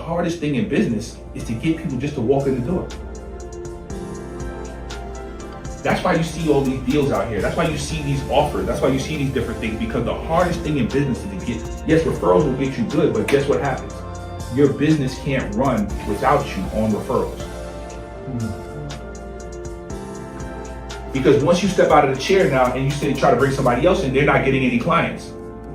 hardest thing in business is to get people just to walk in the door. That's why you see all these deals out here. That's why you see these offers. That's why you see these different things, because the hardest thing in business is to get, yes, referrals will get you good, but guess what happens? Your business can't run without you on referrals. Because once you step out of the chair now and you try to bring somebody else in, they're not getting any clients.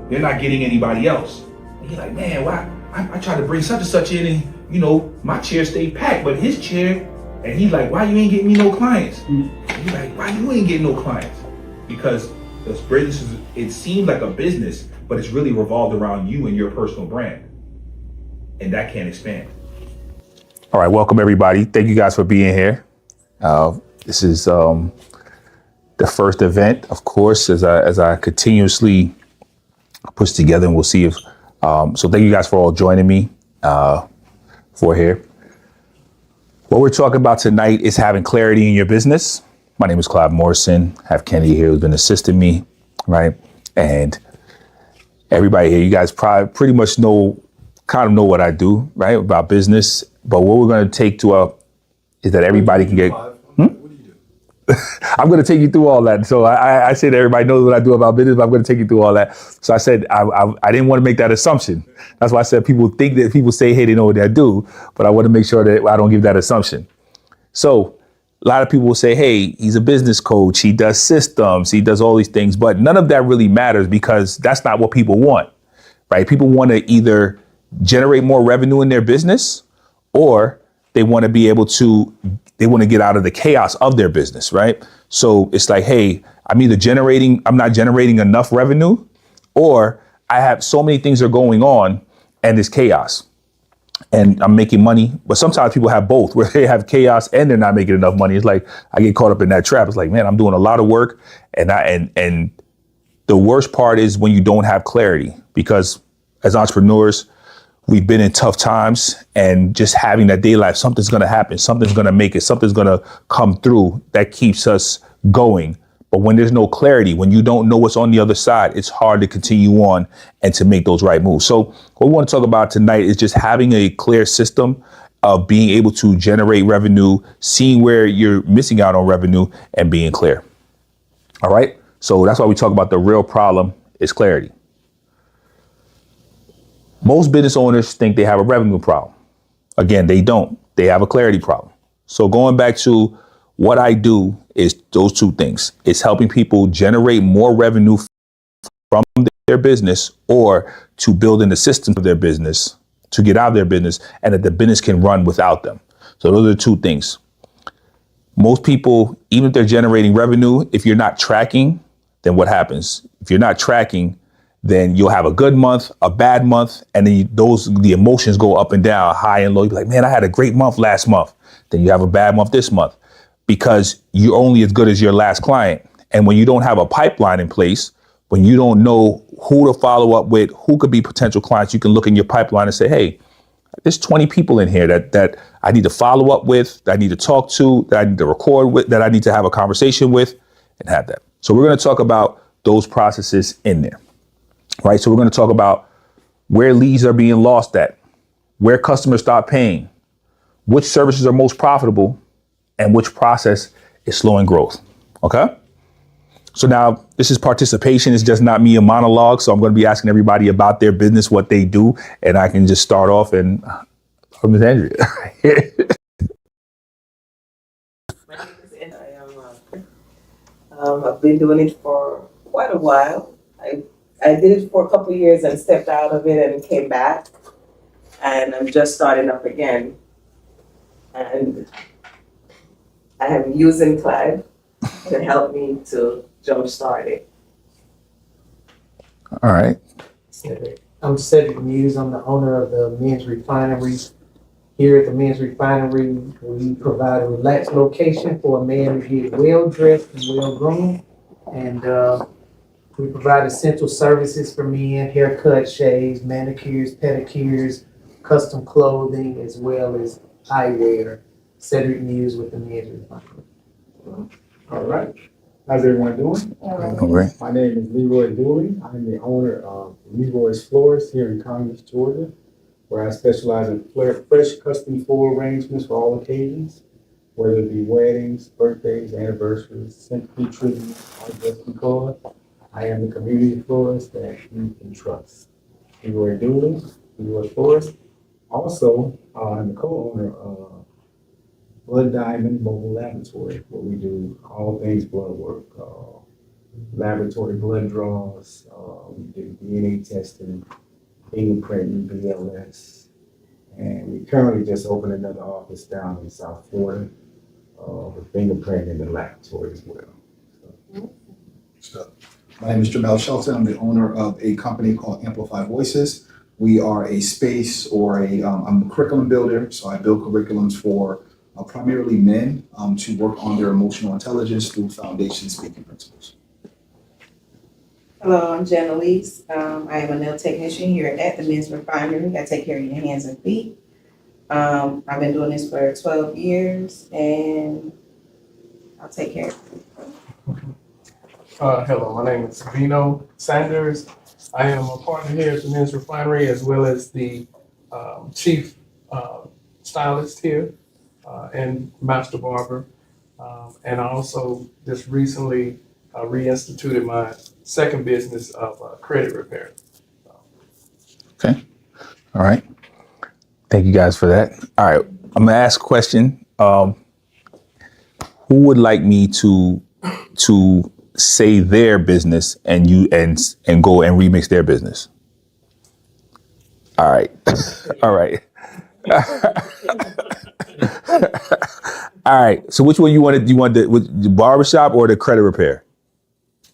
They're not getting anybody else. And you're like, man, why? I tried to bring such and such in and, you know, my chair stayed packed, but his chair, and he's like, why you ain't getting me no clients? And you're like, why you ain't getting no clients? Because this business is, it seems like a business, but it's really revolved around you and your personal brand. And that can't expand. All right, welcome everybody. Thank you guys for being here. This is the first event, of course, as I continuously push together, and we'll see if, so thank you guys for all joining me for here. What we're talking about tonight is having clarity in your business. My name is Clive Morrison. I have Kennedy here who's been assisting me, right? And everybody here, you guys probably pretty much kind of know what I do, right, about business. But what we're going to take to is that everybody can get. I'm going to take you through all that. So I said everybody knows what I do about business, but I'm going to take you through all that. So I said I didn't want to make that assumption. That's why I said people think that people say, hey, they know what I do, but I want to make sure that I don't give that assumption. So a lot of people will say, hey, he's a business coach. He does systems. He does all these things, but none of that really matters because that's not what people want, right? People want to either generate more revenue in their business, or they want to be able to, they want to get out of the chaos of their business, right? So it's like, hey, I'm not generating enough revenue, or I have so many things are going on and there's chaos and I'm making money. But sometimes people have both, where they have chaos and they're not making enough money. It's like, I get caught up in that trap. It's like, man, I'm doing a lot of work. And the worst part is when you don't have clarity, because as entrepreneurs, we've been in tough times, and just having that day life, something's going to happen, something's going to make it, something's going to come through that keeps us going. But when there's no clarity, when you don't know what's on the other side, it's hard to continue on and to make those right moves. So what we want to talk about tonight is just having a clear system of being able to generate revenue, seeing where you're missing out on revenue, and being clear. All right. So that's why we talk about the real problem is clarity. Most business owners think they have a revenue problem. Again, they don't. They have a clarity problem. So going back to what I do is those two things. It's helping people generate more revenue from their business, or to build in the system of their business to get out of their business, and that the business can run without them. So those are the two things. Most people, even if they're generating revenue, if you're not tracking, then what happens? If you're not tracking, then you'll have a good month, a bad month, and then the emotions go up and down, high and low. You're like, man, I had a great month last month. Then you have a bad month this month, because you're only as good as your last client. And when you don't have a pipeline in place, when you don't know who to follow up with, who could be potential clients, you can look in your pipeline and say, hey, there's 20 people in here that I need to follow up with, that I need to talk to, that I need to record with, that I need to have a conversation with, and have that. So we're going to talk about those processes in there. Right. So we're going to talk about where leads are being lost at, where customers stop paying, which services are most profitable, and which process is slowing growth. OK, so now this is participation. It's just not me a monologue. So I'm going to be asking everybody about their business, what they do. And I can just start off and Ms. Andrea. I've been doing it for quite a while. I did it for a couple of years and stepped out of it and came back, and I'm just starting up again. And I am using Clive to help me to jumpstart it. All right. I'm Cedric Muse. I'm the owner of the Men's Refinery. Here at the Men's Refinery, we provide a relaxed location for a man to get well dressed and well groomed, and we provide essential services for men: haircuts, shaves, manicures, pedicures, custom clothing, as well as eyewear. Cedric Muse with the Men's Refinery. All right. How's everyone doing? All right. My name is Leroy Dooley. I'm the owner of Leroy's Florist here in Congress, Georgia. where I specialize in fresh custom floral arrangements for all occasions, whether it be weddings, birthdays, anniversaries, sympathy tributes, or just because. I am the community florist that you can trust. You are doing, you are florist. Also, I'm the co-owner of Blood Diamond Mobile Laboratory, where we do all things blood work, laboratory blood draws, we do DNA testing, fingerprinting, BLS, and we currently just opened another office down in South Florida with fingerprinting in the laboratory as well. So, my name is Jamel Shelton. I'm the owner of a company called Amplify Voices. We are a space or I'm a curriculum builder, so I build curriculums for primarily men to work on their emotional intelligence through foundation speaking principles. Hello, I'm Jen Elise. I am a nail technician here at the Men's Refinery. I take care of your hands and feet. I've been doing this for 12 years and I'll take care of it. Hello, my name is Vino Sanders. I am a partner here at the Men's Refinery as well as the chief stylist here and master barber. And I also just recently reinstituted my second business of credit repair. Okay. All right. Thank you guys for that. All right. I'm gonna ask a question. Who would like me to say their business and go and remix their business? All right. All right. All right. So which one you wanted? You want the barbershop or the credit repair?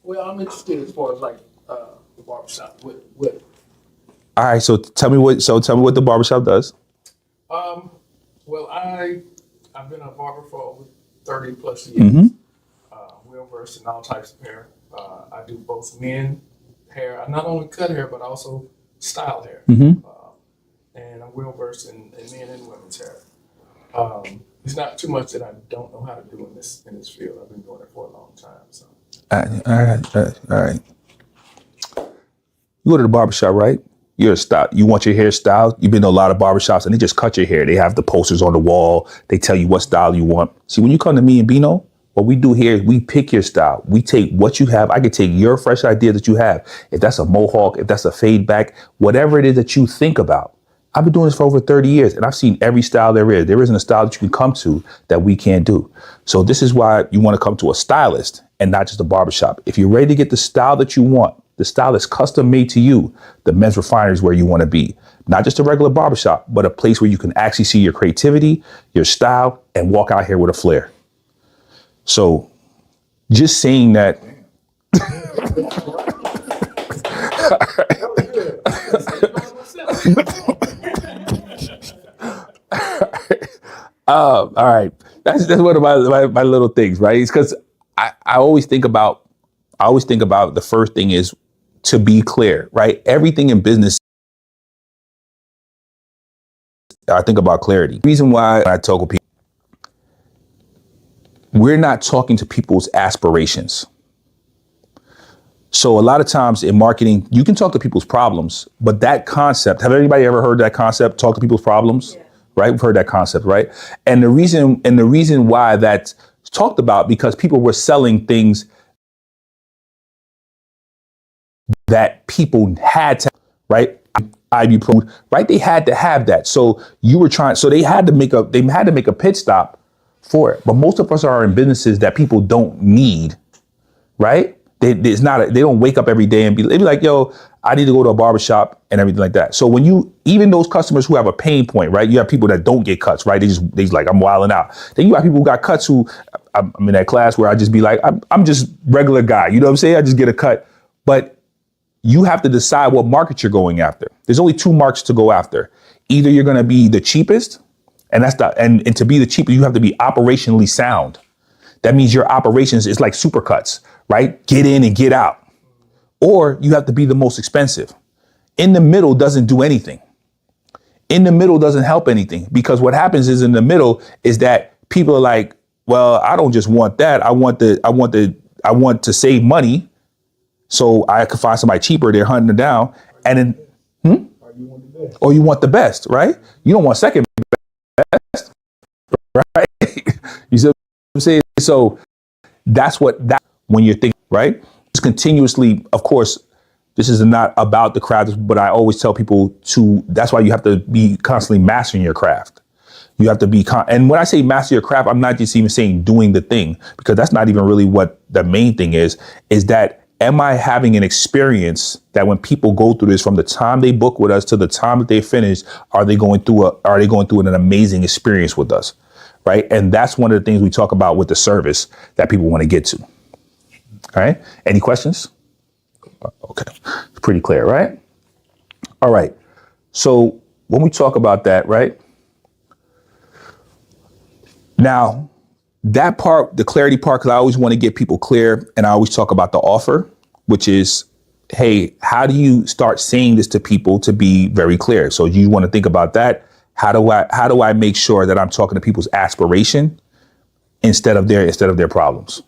Well, I'm interested as far as like the barbershop. What? All right. So tell me what the barbershop does. Well, I've been a barber for over 30 plus years. Mm-hmm. Well versed in all types of hair. I do both men hair. I not only cut hair but also style hair. Mm-hmm. And I'm well versed in men and women's hair. There's not too much that I don't know how to do in this field. I've been doing it for a long time. So. All right. You go to the barbershop, right? You're a style. You want your hair styled. You've been to a lot of barbershops and they just cut your hair. They have the posters on the wall. They tell you what style you want. See, when you come to me and Bino, what we do here is we pick your style. We take what you have. I can take your fresh idea that you have. If that's a mohawk, if that's a fade back, whatever it is that you think about. I've been doing this for over 30 years and I've seen every style there is. There isn't a style that you can come to that we can't do. So this is why you want to come to a stylist and not just a barbershop. If you're ready to get the style that you want, the style is custom made to you, the Men's Refinery is where you want to be. Not just a regular barbershop, but a place where you can actually see your creativity, your style, and walk out here with a flair. So just saying that. All right. That's one of my little things, right? It's because I always think about the first thing is to be clear, right? Everything in business, I think about clarity. The reason why I talk with people, we're not talking to people's aspirations. So a lot of times in marketing, you can talk to people's problems, but that concept, have anybody ever heard that concept, talk to people's problems? Yeah. Right? We've heard that concept, right? And the reason why that's talked about, because people were selling things that people had to, right? Ibuprofen, right? They had to have that. So they had to make a pit stop for it. But most of us are in businesses that people don't need, right? They don't wake up every day and be like, yo, I need to go to a barbershop and everything like that. So even those customers who have a pain point, right? You have people that don't get cuts, right? They just like, I'm wilding out. Then you have people who got cuts who, I'm in that class where I just be like, I'm just regular guy. You know what I'm saying? I just get a cut. But you have to decide what market you're going after. There's only two markets to go after. Either you're going to be the cheapest, and and to be the cheapest, you have to be operationally sound. That means your operations is like supercuts, right? Get in and get out. Or you have to be the most expensive. In the middle doesn't do anything. In the middle doesn't help anything, because what happens is in the middle is that people are like, well, I don't just want that. I want to save money. So I could find somebody cheaper. They're hunting it down. And then, Or you want to do or you want the best, right? You don't want second best, right? You see what I'm saying? So that's when you're thinking, right? It's continuously, of course, this is not about the craft, but I always tell people that's why you have to be constantly mastering your craft. You have to be, and when I say master your craft, I'm not just even saying doing the thing, because that's not even really what the main thing is that, am I having an experience that when people go through this, from the time they book with us to the time that they finish, are they going through an amazing experience with us? Right. And that's one of the things we talk about with the service that people want to get to. All right. Any questions? Okay. It's pretty clear, right? All right. So when we talk about that, right? Now, that part, the clarity part, because I always want to get people clear, and I always talk about the offer, which is, hey, how do you start saying this to people to be very clear? So you want to think about that. How do I make sure that I'm talking to people's aspiration instead of their problems?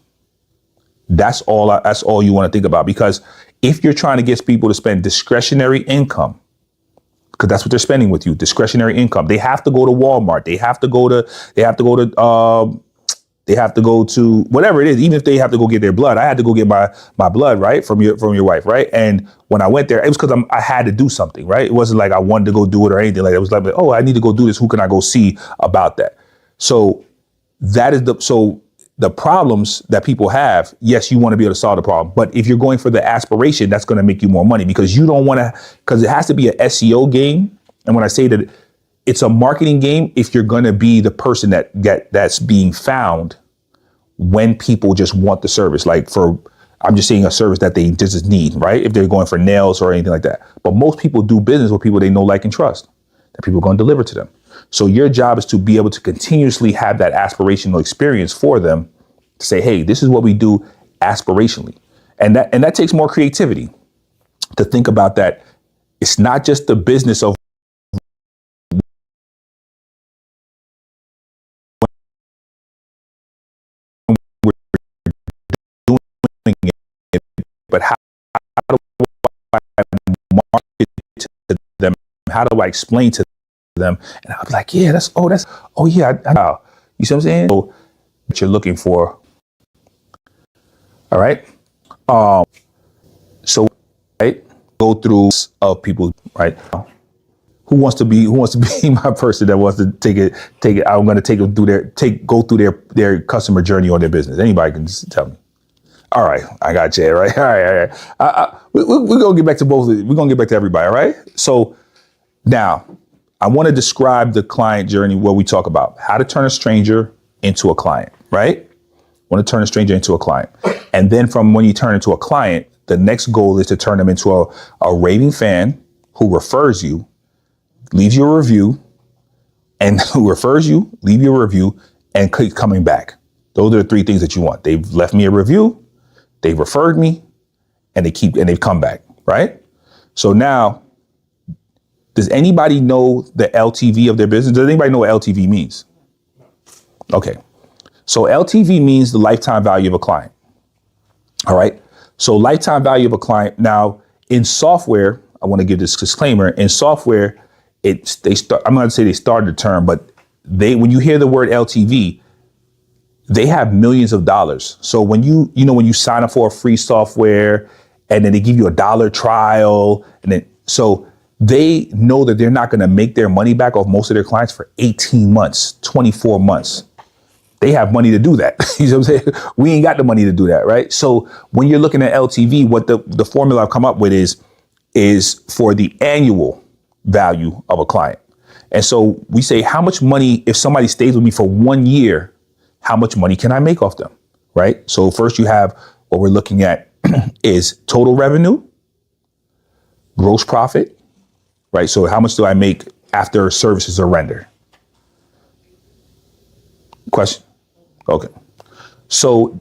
That's all you want to think about, because if you're trying to get people to spend discretionary income, because that's what they're spending with you, discretionary income. They have to go to Walmart. They have to go to whatever it is. Even if they have to go get their blood, I had to go get my blood, right, from your wife, right. And when I went there, it was because I had to do something, right. It wasn't like I wanted to go do it or anything like that. It was like, oh, I need to go do this. Who can I go see about that? So that is the problems that people have. Yes, you want to be able to solve the problem, but if you're going for the aspiration, that's going to make you more money, because you don't want to, because it has to be an SEO game. And when I say that it's a marketing game, if you're going to be the person that's being found when people just want the service, I'm just saying a service that they just need, right? If they're going for nails or anything like that. But most people do business with people they know, like, and trust, that people are going to deliver to them. So your job is to be able to continuously have that aspirational experience for them, to say, hey, this is what we do aspirationally. And that takes more creativity to think about that. It's not just the business of doing it, but how do I market to them? How do I explain to them? And I'll be like, yeah, I know. You see what I'm saying? So what you're looking for. All right. So, right, go through of people, right? Who wants to be my person that wants to take it? I'm going to take them through go through their customer journey on their business. Anybody can just tell me. All right, I got you. Right. All right. We're going to get back to both. We're going to get back to everybody. All right. So now I want to describe the client journey, where we talk about how to turn a stranger into a client, right? Want to turn a stranger into a client. And then from when you turn into a client, the next goal is to turn them into a raving fan who refers you, leaves you a review, and who refers you, leave you a review, and keep coming back. Those are the three things that you want. They've left me a review, they've referred me, and they've come back, right? So now, does anybody know the LTV of their business? Does anybody know what LTV means? Okay. So LTV means the lifetime value of a client. All right. So lifetime value of a client. Now in software, I want to give this disclaimer. In software, I'm going to say they started the term, but when you hear the word LTV, they have millions of dollars. So when you sign up for a free software and then they give you $1 trial, and then, so they know that they're not going to make their money back off most of their clients for 18 months, 24 months. They have money to do that. You know what I'm saying? We ain't got the money to do that, right? So when you're looking at LTV, what the formula I've come up with is for the annual value of a client. And so we say, how much money, if somebody stays with me for 1 year, how much money can I make off them, right? So first you have what we're looking at is total revenue, gross profit, right? So how much do I make after services are rendered? Question? Okay. So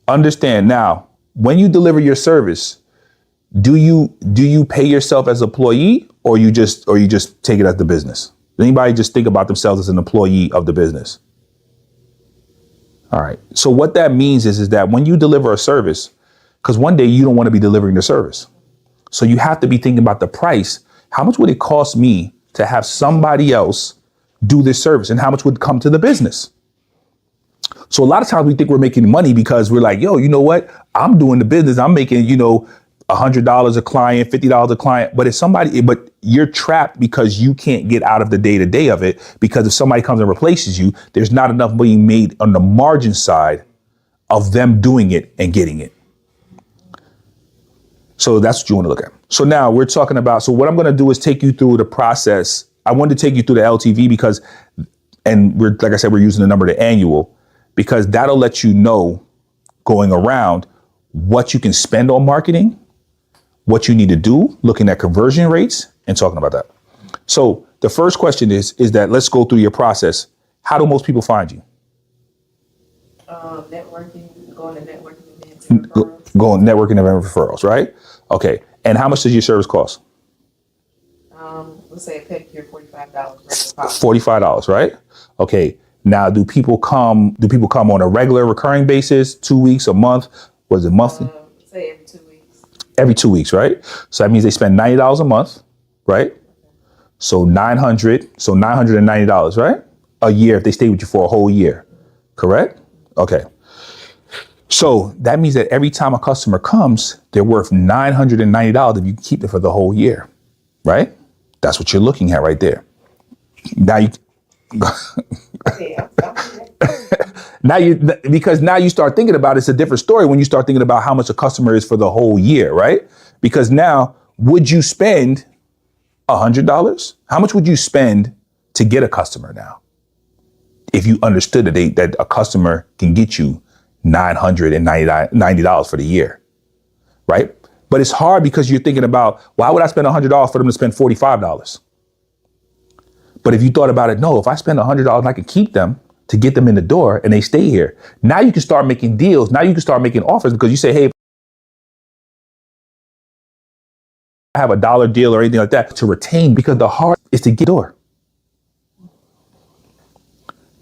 understand now, when you deliver your service, do you pay yourself as an employee, or you just take it as the business? Does anybody just think about themselves as an employee of the business? All right. So what that means is that when you deliver a service, because one day you don't want to be delivering the service. So you have to be thinking about the price. how much would it cost me to have somebody else do this service, and how much would come to the business? So a lot of times we think we're making money because we're like, yo, you know what? I'm doing the business. I'm making, $100 a client, $50 a client. But you're trapped because you can't get out of the day to day of it, because if somebody comes and replaces you, there's not enough being made on the margin side of them doing it and getting it. So that's what you want to look at. So now we're talking about, so what I'm going to do is take you through the process. I wanted to take you through the LTV because, and we're, like I said, we're using the number, the annual, because that'll let you know going around what you can spend on marketing, what you need to do, looking at conversion rates and talking about that. So the first question is that let's go through your process. How do most people find you? Networking, going to networking events. Going networking event referrals, right? Okay. And how much does your service cost? Let's say a pedicure, $45. $45, right? Okay. Now, do people come on a regular recurring basis, 2 weeks, a month? Was it monthly? Say every 2 weeks. Every 2 weeks, right? So that means they spend $90 a month, right? So $990, right? A year if they stay with you for a whole year, correct? Okay. So that means that every time a customer comes, they're worth $990 if you keep it for the whole year, right? That's what you're looking at right there. Now because now you start thinking about it's a different story when you start thinking about how much a customer is for the whole year, right? Because now, would you spend $100? How much would you spend to get a customer now? If you understood that a customer can get you $990 for the year, right? But it's hard because you're thinking about, why would I spend $100 for them to spend $45? But if you thought about it, no, if I spend $100 and I can keep them to get them in the door and they stay here, now you can start making deals. Now you can start making offers because you say, hey, I have a dollar deal or anything like that to retain, because the heart is to get door.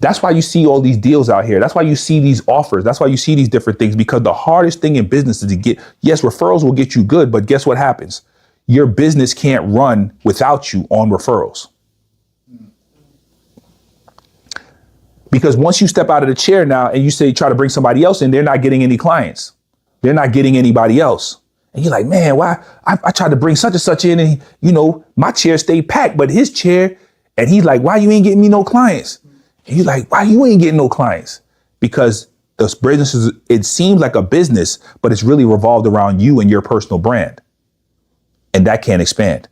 That's why you see all these deals out here. That's why you see these offers. That's why you see these different things, because the hardest thing in business is to get, yes, referrals will get you good, but guess what happens? Your business can't run without you on referrals. Because once you step out of the chair now and you say, try to bring somebody else in, they're not getting any clients. They're not getting anybody else. And you're like, man, why? I tried to bring such and such in and, my chair stayed packed, but his chair, and he's like, why you ain't getting me no clients? And you're like, why you ain't getting no clients? Because this business it seems like a business, but it's really revolved around you and your personal brand. And that can't expand.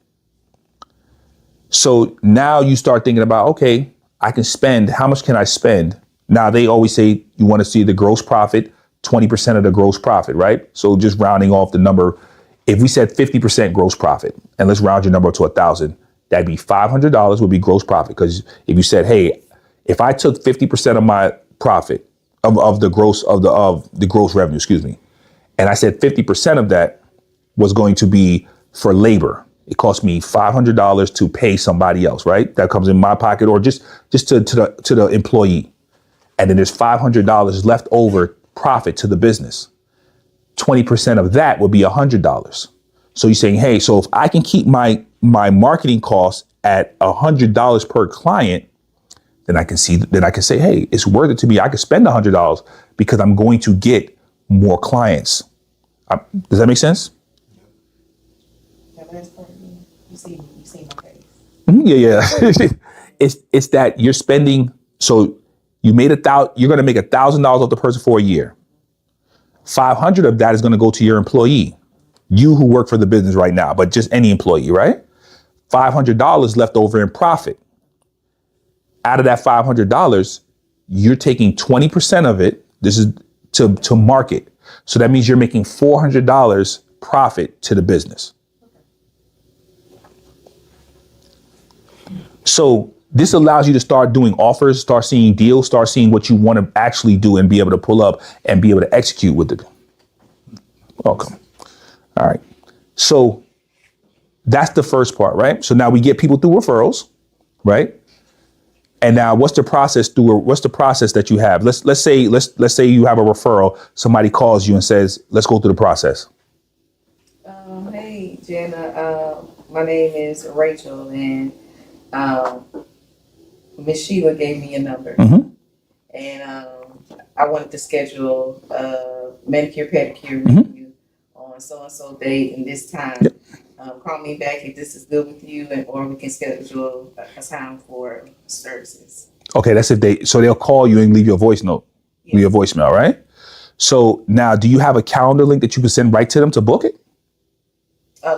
So now you start thinking about, okay, I can spend, how much can I spend? Now they always say you want to see the gross profit, 20% of the gross profit, right? So just rounding off the number, if we said 50% gross profit, and let's round your number to 1,000, that'd be $500 would be gross profit. Because if you said, hey, if I took 50% of my profit of the gross revenue, and I said 50% of that was going to be for labor. It cost me $500 to pay somebody else, right? That comes in my pocket, or just to the employee. And then there's $500 left over profit to the business. 20% of that would be $100. So you're saying, hey, so if I can keep my marketing costs at $100 per client, then I can say, hey, it's worth it to me. I could spend $100 because I'm going to get more clients. Does that make sense? You see my face. Yeah. It's that you're spending. So you made you're going to make $1,000 off the person for a year. 500 of that is going to go to your employee, you who work for the business right now, but just any employee, right? $500 left over in profit. Out of that $500, you're taking 20% of it. This is to market. So that means you're making $400 profit to the business. So this allows you to start doing offers, start seeing deals, start seeing what you want to actually do and be able to pull up and be able to execute with it. Welcome. All right. So that's the first part, right? So now we get people through referrals, right? And now what's the process that you have? Let's say you have a referral, somebody calls you and says, let's go through the process. Hey, Jenna, My name is Rachel, and Miss Sheila gave me a number, Mhm. and I wanted to schedule a manicure pedicure Mhm. with you on so and so date and this time. Yep. Call me back if this is good with you, and or we can schedule a time for services. Okay, that's if they'll call you and leave your voice note, leave your voicemail, right? So now, do you have a calendar link that you can send right to them to book it?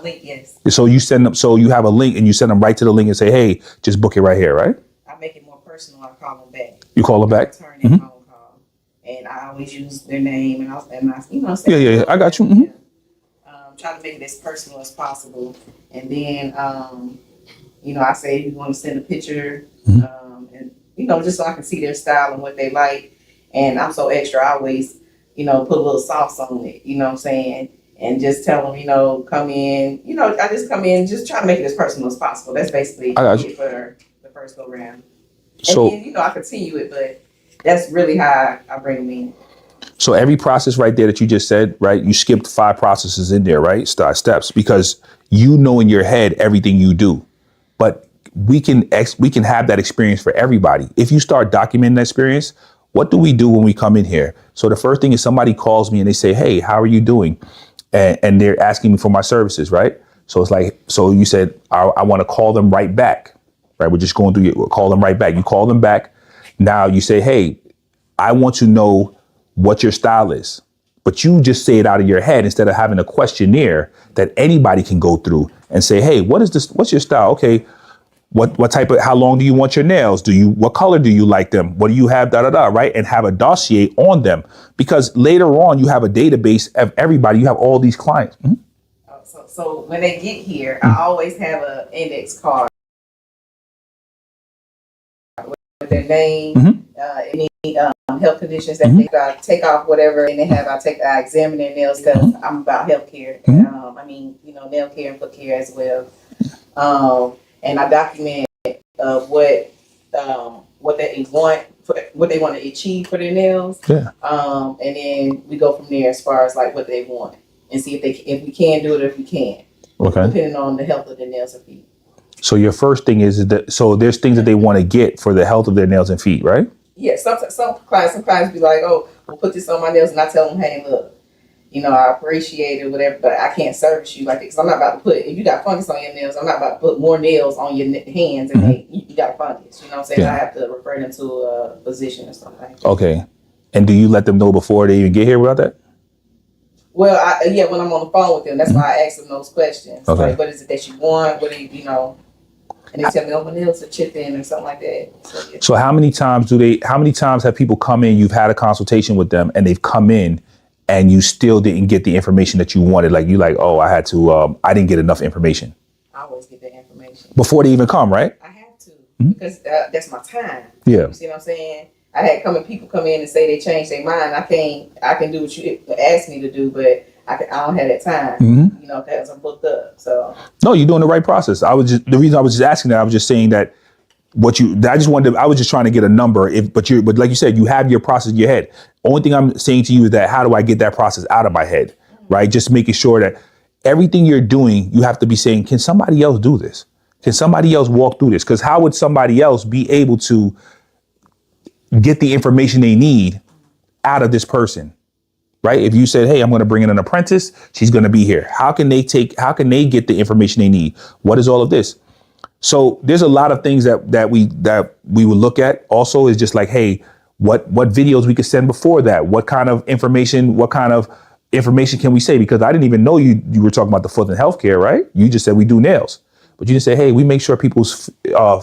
Link, yes. So you send them, so you have a link and you send them right to the link and say, hey, just book it right here, right? I make it more personal. I call them back. You call them back? Return their phone call, and I always use their name and I you know. Yeah, I got you. Mhm. Try to make it as personal as possible, and then I say if you want to send a picture, and just so I can see their style and what they like. And I'm so extra, I always put a little sauce on it. You know what I'm saying? And just tell them, come in. I just come in, just try to make it as personal as possible. That's basically I got you. it for the first go round. So, And then, I continue it, but that's really how I bring them in. so every process right there that you just said, right? You skipped 5 processes in there, right? Steps, because you know in your head everything you do. But we can have that experience for everybody. If you start documenting that experience, what do we do when we come in here? So the first thing is somebody calls me and they say, hey, how are you doing? And they're asking me for my services, right? So it's like, so you said, I want to call them right back, right? We're just going through we'll call them right back. You call them back. Now you say, hey, I want to know what your style is. But you just say it out of your head instead of having a questionnaire that anybody can go through and say, hey, what is this? What's your style? Okay. What type of, how long do you want your nails? What color do you like them? What do you have, right? And have a dossier on them, because later on you have a database of everybody. You have all these clients. Mm-hmm. So when they get here, I always have an index card with their name, any health conditions that they got, take off whatever, and they have, I examine their nails because I'm about healthcare. Nail care and foot care as well. And I document what they want, what they want to achieve for their nails. Yeah. And then we go from there as far as like what they want, and see if we can do it or if we can't. Okay. Depending on the health of their nails and feet. So your first thing is that, so there's things that they want to get for the health of their nails and feet, right? Yeah. Some clients be like, oh, we'll put this on my nails, and I tell them, hey, look, I appreciate it, whatever, but I can't service you like it, because I'm not about to put, if you got fungus on your nails, I'm not about to put more nails on your hands and you got fungus. You know what I'm saying? Yeah. I have to refer them to a physician or something. Okay. And do you let them know before they even get here about that? Well, when I'm on the phone with them, that's why I ask them those questions. Okay. Like, what is it that you want? What do you and they tell me, oh, my nails are chipped in or something like that. So, yeah. So how many times have people come in, you've had a consultation with them and they've come in and you still didn't get the information that you wanted? Like oh, I didn't get enough information. I always get that information. Before they even come, right? I have to, because that's my time. Yeah. You see what I'm saying? I had people come in and say they changed their mind. I can do what you asked me to do, but I don't have that time. Because I'm booked up. So no, you're doing the right process. The reason I was just asking that, I was just saying that I was just trying to get a number. But like you said, you have your process in your head. Only thing I'm saying to you is that, how do I get that process out of my head? Right? Just making sure that everything you're doing, you have to be saying, can somebody else do this? Can somebody else walk through this? Because how would somebody else be able to get the information they need out of this person? Right? If you said, hey, I'm going to bring in an apprentice, she's going to be here. How can they get the information they need? What is all of this? So there's a lot of things that we would look at. Also is just like, hey, what videos we could send before that? What kind of information can we say? Because I didn't even know you were talking about the foot and healthcare, right? You just said we do nails, but you just say, hey, we make sure people's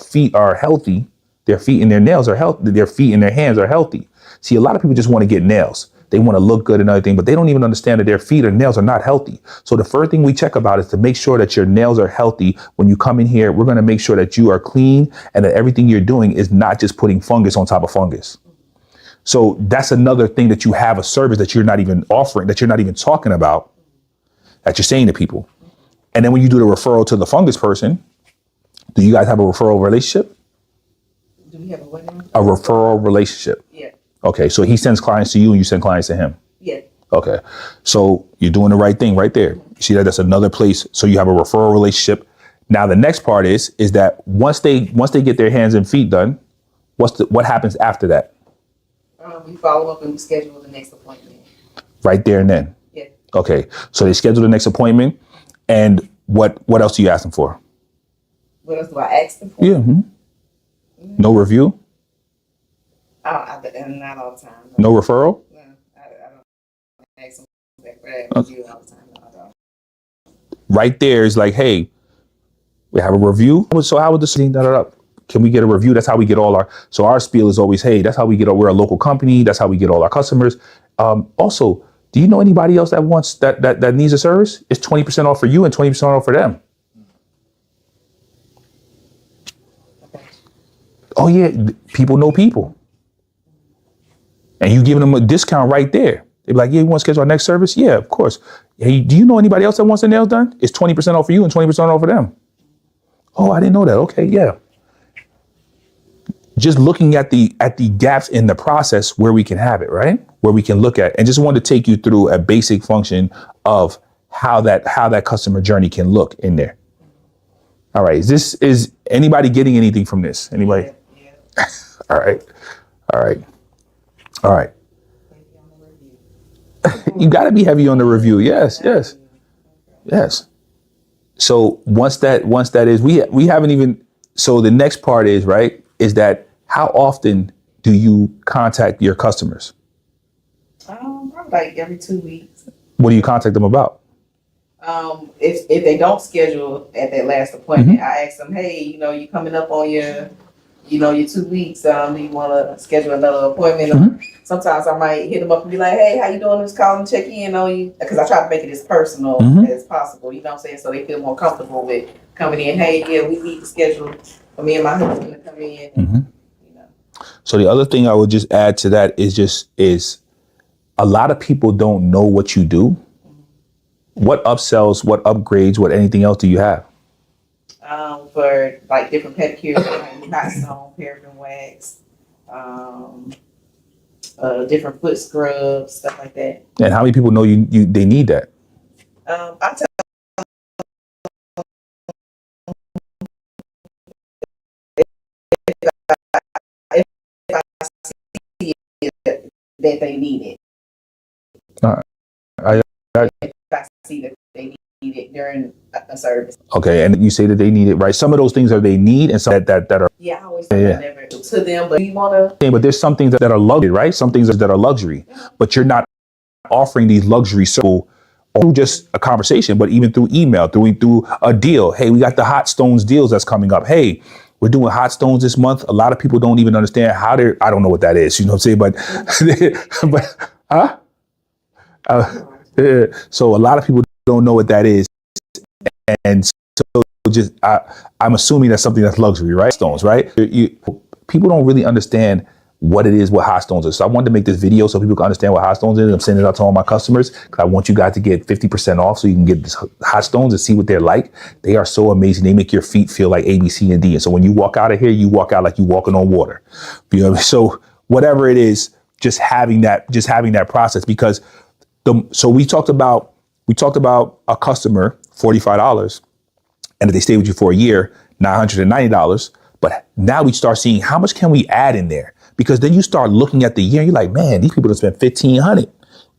feet are healthy. Their feet and their nails are healthy. Their feet and their hands are healthy. See, a lot of people just want to get nails. They want to look good and everything, but they don't even understand that their feet or nails are not healthy. So the first thing we check about is to make sure that your nails are healthy. When you come in here, we're going to make sure that you are clean and that everything you're doing is not just putting fungus on top of fungus. So that's another thing, that you have a service that you're not even offering, that you're not even talking about, that you're saying to people. And then when you do the referral to the fungus person, do you guys have a referral relationship? do we have a what now? A referral relationship. Yeah. Okay, so he sends clients to you and you send clients to him. Yeah. Okay, so you're doing the right thing right there. You see that? That's another place. So you have a referral relationship. Now the next part is that once they get their hands and feet done, what happens after that? We follow up and we schedule the next appointment. Right there and then. Yeah. Okay, so they schedule the next appointment, and what else do you ask them for? What else do I ask them for? Yeah. No review. And not all the time. No referral. No, I don't ask them for that review all the time. No, I don't. Right there is like, hey, we have a review. So how would the scene Can we get a review? That's how we get all our spiel is always, hey, that's how we get we're a local company. That's how we get all our customers. Also, do you know anybody else that wants that needs a service? It's 20% off for you and 20% off for them. Okay. Oh yeah, people know people. And you giving them a discount right there. They're like, yeah, you want to schedule our next service? Yeah, of course. Hey, do you know anybody else that wants their nails done? It's 20% off for you and 20% off for them. Oh, I didn't know that. Okay, yeah. Just looking at the gaps in the process where we can have it, right? Where we can look at, and just wanted to take you through a basic function of how that customer journey can look in there. All right, is anybody getting anything from this? Anybody? Yeah. All right. You got to be heavy on the review. Yes. So once that is, we haven't even. So the next part is, right, is that how often do you contact your customers? Probably like every 2 weeks. What do you contact them about? If they don't schedule at that last appointment, I ask them, hey, you coming up on your 2 weeks. Do you want to schedule another appointment? Sometimes I might hit them up and be like, hey, how you doing? Just call and check in on you. Because I try to make it as personal as possible. You know what I'm saying? So they feel more comfortable with coming in. Hey, yeah, we need to schedule for me and my husband to come in. So the other thing I would just add to that is a lot of people don't know what you do. What upsells, what upgrades, what anything else do you have? For like different pedicures, like hot stone, paraffin wax, different foot scrubs, stuff like that. And how many people know they need that? I tell if I see that they need it. If I see that they need it during a service. Okay, and you say that they need it, right? Some of those things are they need, and some that are. Yeah, I always say never to them, but you want to. But there's some things that are luxury, right? Some things that are luxury, but you're not offering these luxury through just a conversation, but even through email, through a deal. Hey, we got the Hot Stones deals that's coming up. Hey, we're doing Hot Stones this month. A lot of people don't even understand how they're. I don't know what that is. You know what I'm saying? But so a lot of people don't know what that is, and so just I'm assuming that's something that's luxury, right? Stones, right? People don't really understand what it is, what Hot Stones is. So I wanted to make this video so people can understand what Hot Stones is. I'm sending it out to all my customers because I want you guys to get 50% off so you can get this Hot Stones and see what they're like. They are so amazing. They make your feet feel like A, B, C, and D. And so when you walk out of here, you walk out like you're walking on water. You know, so whatever it is, just having that process, because so we talked about a customer, $45, and if they stay with you for a year, $990. But now we start seeing how much can we add in there? Because then you start looking at the year, and you're like, man, these people have spent $1,500.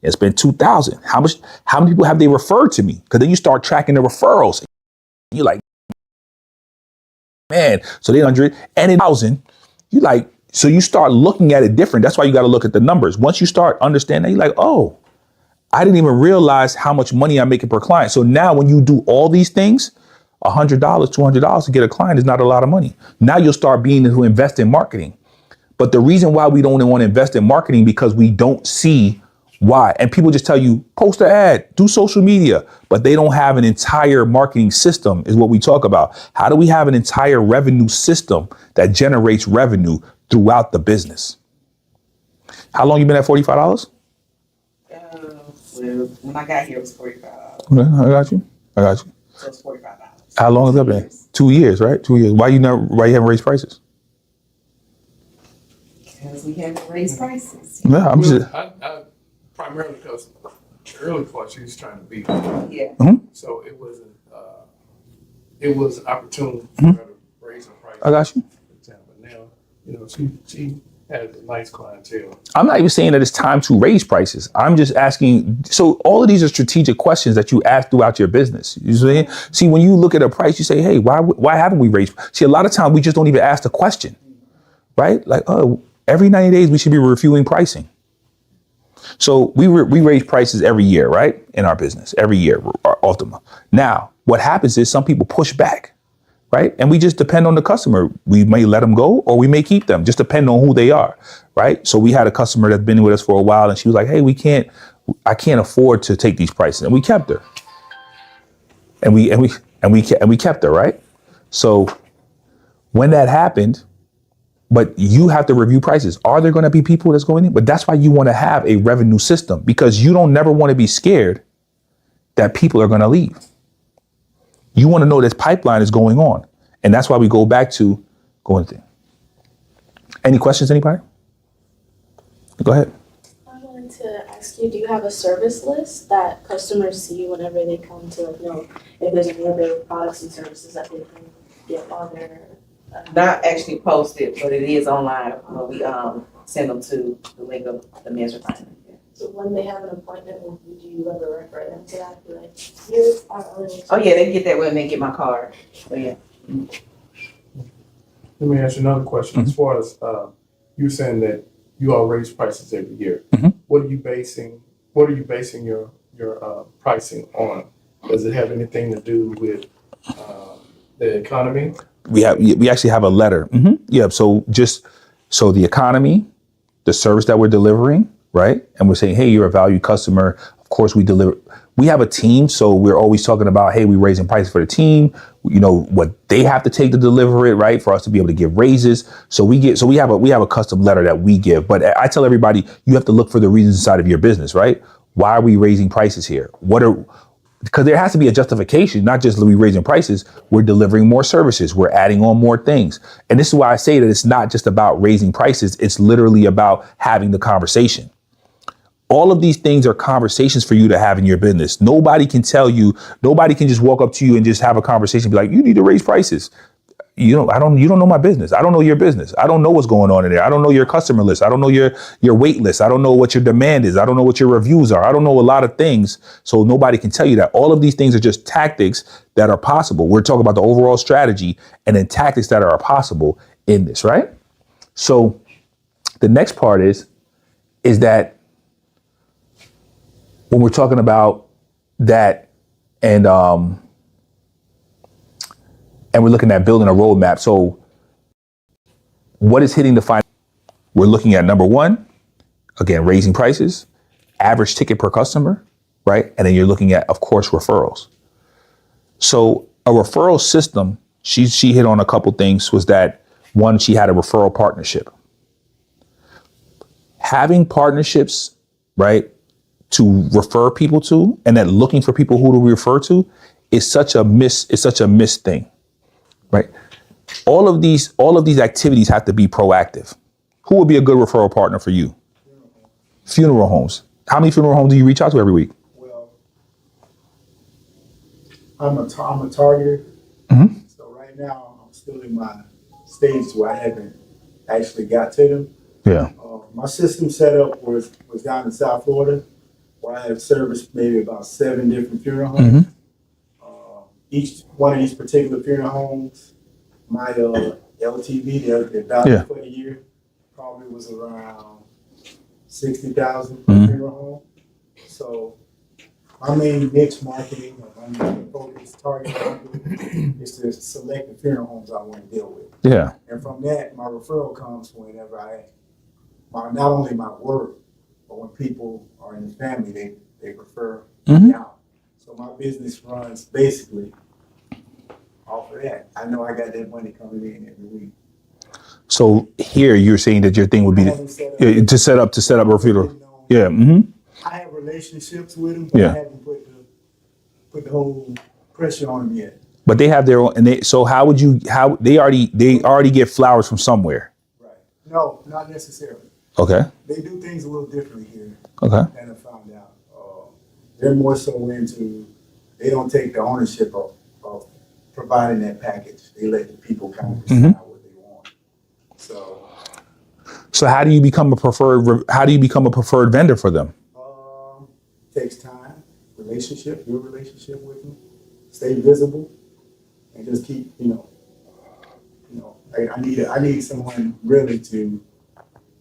It's been $2,000. How many people have they referred to me? Because then you start tracking the referrals. You're like, man, so they 100 and 1,000. You like, so you start looking at it different. That's why you got to look at the numbers. Once you start understanding, you're like, oh, I didn't even realize how much money I'm making per client. So now when you do all these things, $100, $200 to get a client is not a lot of money. Now you'll start being able to invest in marketing. But the reason why we don't want to invest in marketing, because we don't see why. And people just tell you, post an ad, do social media, but they don't have an entire marketing system is what we talk about. How do we have an entire revenue system that generates revenue throughout the business? How long you been at $45? Well, when I got here, it was $45. Okay, I got you. So it's $45. How long has that been? 2 years, right? 2 years. Why you haven't raised prices? Because we haven't raised prices. Yeah, I'm just. I primarily because the early part she was trying to beat. Yeah. So it wasn't it was opportune for her to raise her price. I got you. But now, you know, she has a nice clientele. I'm not even saying that it's time to raise prices. I'm just asking. So all of these are strategic questions that you ask throughout your business. You see, when you look at a price, you say, hey, why haven't we raised? See, a lot of times we just don't even ask the question, right? Like, oh, every 90 days we should be reviewing pricing. So we raise prices every year, right? In our business, every year, our Ultima. Now, what happens is some people push back, right? And we just depend on the customer. We may let them go or we may keep them, just depending on who they are, right? So we had a customer that's been with us for a while and she was like, hey, I can't afford to take these prices. And we kept her. And we kept her, right? So when that happened, but you have to review prices. Are there going to be people that's going in? But that's why you want to have a revenue system, because you don't never want to be scared that people are going to leave. You want to know this pipeline is going on. And that's why we go back to going through. Any questions, anybody? Go ahead. I wanted to ask you, do you have a service list that customers see whenever they come to, like, know if there's any other products and services that they can get on their Not actually posted, but it is online when we send them to the link of the men's refinery. so when they have an appointment, would you ever refer them to that? Be like, here's our early. Oh yeah, they get that when they get my card. Oh yeah. Let me ask you another question. As far as you saying that you all raise prices every year, what are you basing your pricing on? Does it have anything to do with the economy? We actually have a letter. Yeah. So the economy, the service that we're delivering, right? And we're saying, hey, you're a valued customer. Of course, we deliver. We have a team, so we're always talking about, hey, we're raising prices for the team. You know what they have to take to deliver it, right? For us to be able to give raises. So we have a custom letter that we give. But I tell everybody, you have to look for the reasons inside of your business, right? Why are we raising prices here? Because there has to be a justification, not just we raising prices. We're delivering more services. We're adding on more things. And this is why I say that it's not just about raising prices. It's literally about having the conversation. All of these things are conversations for you to have in your business. Nobody can just walk up to you and just have a conversation and be like, you need to raise prices. You don't know my business. I don't know your business. I don't know what's going on in there. I don't know your customer list. I don't know your wait list. I don't know what your demand is. I don't know what your reviews are. I don't know a lot of things. So nobody can tell you that. All of these things are just tactics that are possible. We're talking about the overall strategy and then tactics that are possible in this, right? So the next part is that when we're talking about that and we're looking at building a roadmap. So what is hitting the final? We're looking at number one, again, raising prices, average ticket per customer, right? And then you're looking at, of course, referrals. So a referral system, she hit on a couple things, was that one, she had a referral partnership. Having partnerships, right, to refer people to, and then looking for people who to refer to is such a miss thing. Right. All of these activities have to be proactive. Who would be a good referral partner for you? Funeral homes. How many funeral homes do you reach out to every week? Well, I'm a targeter. So right now I'm still in my stage where I haven't actually got to them. Yeah. My system setup was down in South Florida, where I have serviced maybe about 7 different funeral homes. Each one of these particular funeral homes, my LTV, the value for the year, probably was around $60,000 per funeral home. So my main niche marketing, or my main focus target marketing, is to select the funeral homes I want to deal with. Yeah. And from that, my referral comes whenever not only my work, but when people are in the family, they refer me out. So my business runs basically off of that. I know I got that money coming in every week. So here you're saying that your thing would be to set up a funeral. Yeah. I have relationships with them, but I haven't put the whole pressure on them yet. But they have their own, and they already get flowers from somewhere. Right. No, not necessarily. Okay. They do things a little differently here. Okay. Than I found out. They're more so into, they don't take the ownership of providing that package. They let the people kind of decide what they want. So how do you become a preferred vendor for them? Takes time, your relationship with them, stay visible, and just keep, I need someone really to,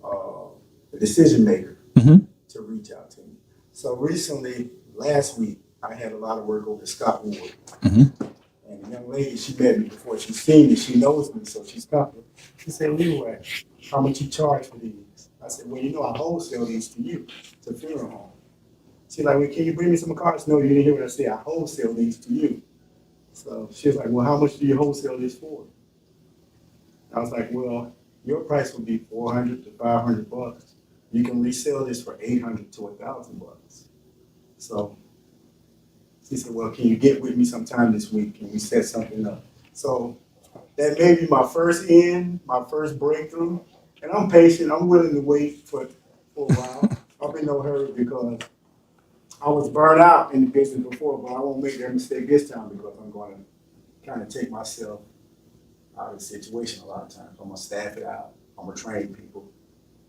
a decision maker to reach out to me. So recently, last week, I had a lot of work over at Scott Ward. And the young lady, she met me before she's seen me, she knows me, so she's comfortable. She said, "Leroy, how much you charge for these?" I said, "Well, I wholesale these to you, to funeral home." She's like, "Well, can you bring me some cards?" "No, you didn't hear what I said. I wholesale these to you." So she was like, "Well, how much do you wholesale this for?" I was like, "Well, your price would be $400 to $500. You can resell this for $800 to $1,000. So she said, "Well, can you get with me sometime this week? Can we set something up?" So that may be my first breakthrough. And I'm patient. I'm willing to wait for a while. I'm in no hurry because I was burned out in the business before, but I won't make that mistake this time because I'm going to kind of take myself out of the situation a lot of times. I'm going to staff it out. I'm going to train people.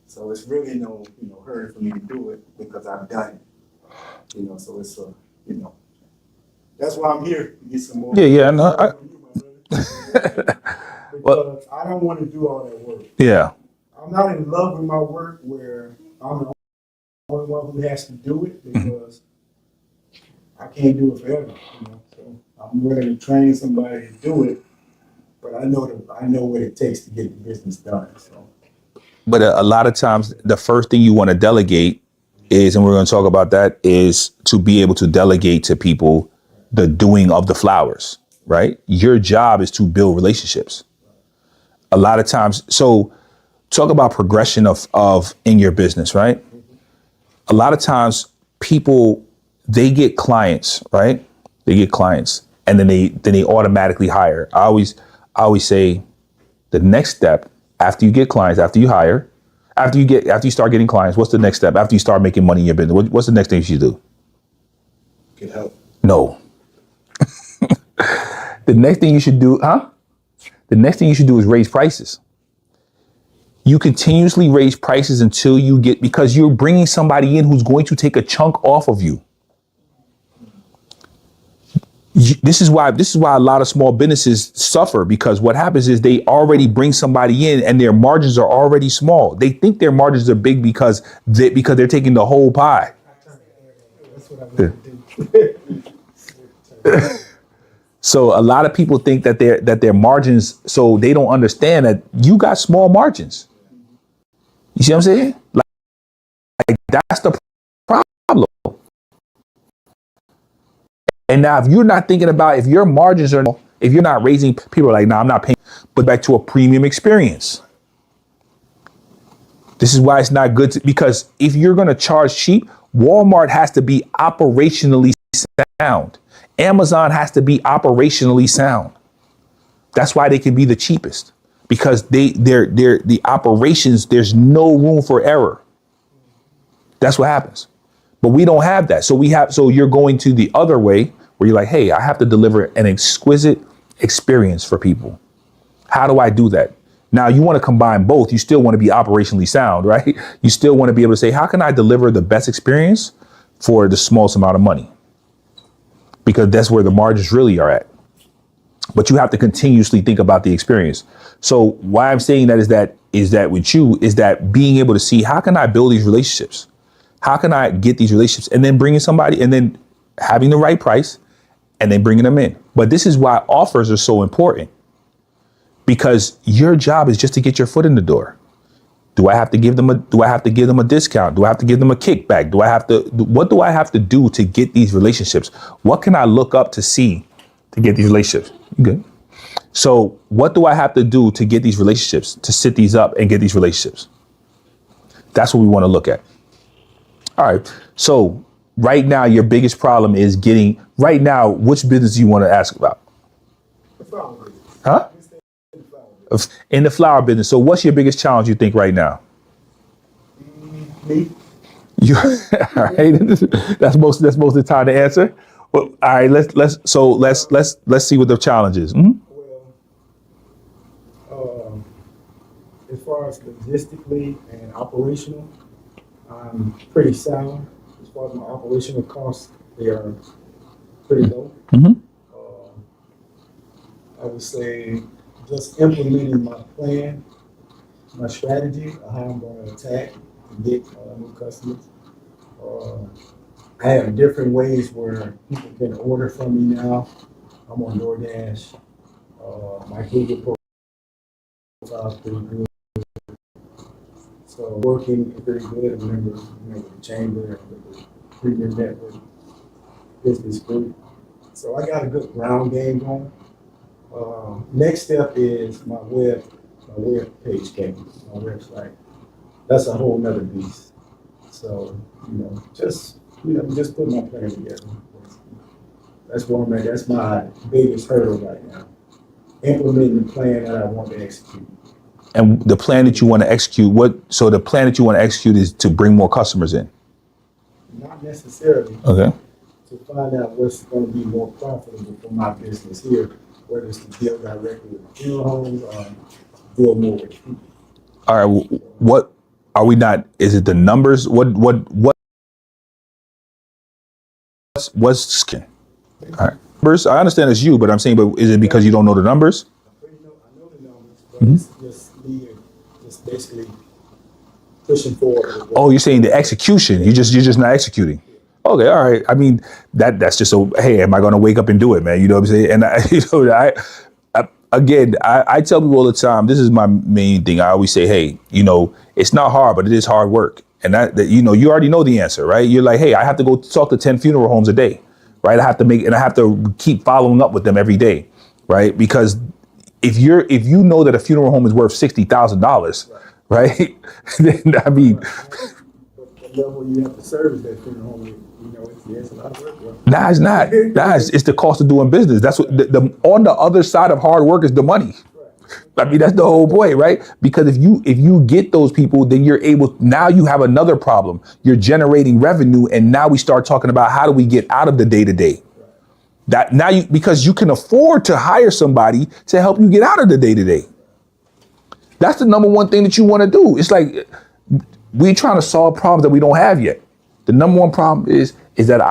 So it's really no hurry for me to do it because I've done it. So it's that's why I'm here to get some more. Yeah, no. Because I don't want to do all that work. Yeah. I'm not in love with my work where I'm the only one who has to do it because I can't do it forever. So I'm ready to train somebody to do it, but I know what it takes to get the business done. So. But a lot of times, the first thing you want to delegate is, and we're going to talk about that, is to be able to delegate to people the doing of the flowers, right? Your job is to build relationships. A lot of times, so talk about progression of in your business, right? A lot of times people, they get clients, right? They get clients and then they automatically hire. I always say the next step after you get clients, after you hire, after you start getting clients, what's the next step? After you start making money in your business, what's the next thing you should do? Get help. No. The next thing you should do, The next thing you should do is raise prices. You continuously raise prices until you get, because you're bringing somebody in who's going to take a chunk off of you. This is why a lot of small businesses suffer, because what happens is they already bring somebody in and their margins are already small. They think their margins are big because they're taking the whole pie. That's what I want to do. So a lot of people think that their margins, so they don't understand that you got small margins. You see what I'm saying? Like that's the problem. And now if you're not thinking about, if your margins are, if you're not raising, people are like, "No, I'm not paying," but back to a premium experience. This is why it's not good because if you're going to charge cheap, Walmart has to be operationally sound. Amazon has to be operationally sound. That's why they can be the cheapest, because they're the operations, there's no room for error. That's what happens. But we don't have that. So you're going to the other way where you're like, "Hey, I have to deliver an exquisite experience for people. How do I do that?" Now you want to combine both. You still want to be operationally sound, right? You still want to be able to say, how can I deliver the best experience for the smallest amount of money? Because that's where the margins really are at. But you have to continuously think about the experience. So why I'm saying that is that with you is that being able to see, how can I build these relationships? How can I get these relationships? And then bringing somebody and then having the right price and then bringing them in. But this is why offers are so important, because your job is just to get your foot in the door. Do I have to give them a discount? Do I have to give them a kickback? What do I have to do to get these relationships? What can I look up to see to get these relationships? Good. So what do I have to do to get these relationships, to sit these up and get these relationships? That's what we want to look at. All right. So right now, your biggest problem is which business do you want to ask about? Huh? In the flower business. So what's your biggest challenge you think right now? Me. All right. That's most of the time to answer. Well, all right. Let's see what the challenge is. Mhm. Well, as far as logistically and operational, I'm pretty sound. As far as my operational costs, they are pretty low. Mhm. I would say just implementing my plan, my strategy of how I'm going to attack and get new customers. I have different ways where people can order from me now. I'm on DoorDash. My Google profile is pretty good. So working is pretty good. I'm a member, with the chamber, with the Premium Network Business Group. So I got a good ground game going. Next step is my web page game, my website. That's a whole nother beast. So, just put my plan together. That's where I'm at. That's my biggest hurdle right now. Implementing the plan that I want to execute. And the plan that you want to execute, so the plan that you want to execute is to bring more customers in. Not necessarily. Okay. To find out what's going to be more profitable for my business here, whether it's to deal directly with funeral homes or deal more with people. All right. What are we not? Is it the numbers? What's all right. Numbers? I understand it's you, but I'm saying, but is it because you don't know the numbers? I know the numbers, but it's just me, just basically pushing forward. Oh, you're saying the execution. You're just not executing. Okay, all right. I mean, that's just hey, am I going to wake up and do it, man? You know what I'm saying? And I tell people all the time, this is my main thing. I always say, hey, it's not hard, but it is hard work. And that you already know the answer, right? You're like, hey, I have to go talk to 10 funeral homes a day, right? I have to keep following up with them every day, right? Because if you know that a funeral home is worth $60,000, right? Then I mean, But the level you have to service that funeral home, it's a lot of work. Bro. Nah, it's not. It's the cost of doing business. That's what the on the other side of hard work is the money. I mean, that's the whole point, right? Because if you get those people, then now you have another problem. You're generating revenue, and now we start talking about how do we get out of the day-to-day. That now because you can afford to hire somebody to help you get out of the day-to-day. That's the number one thing that you want to do. It's like we're trying to solve problems that we don't have yet. The number one problem is that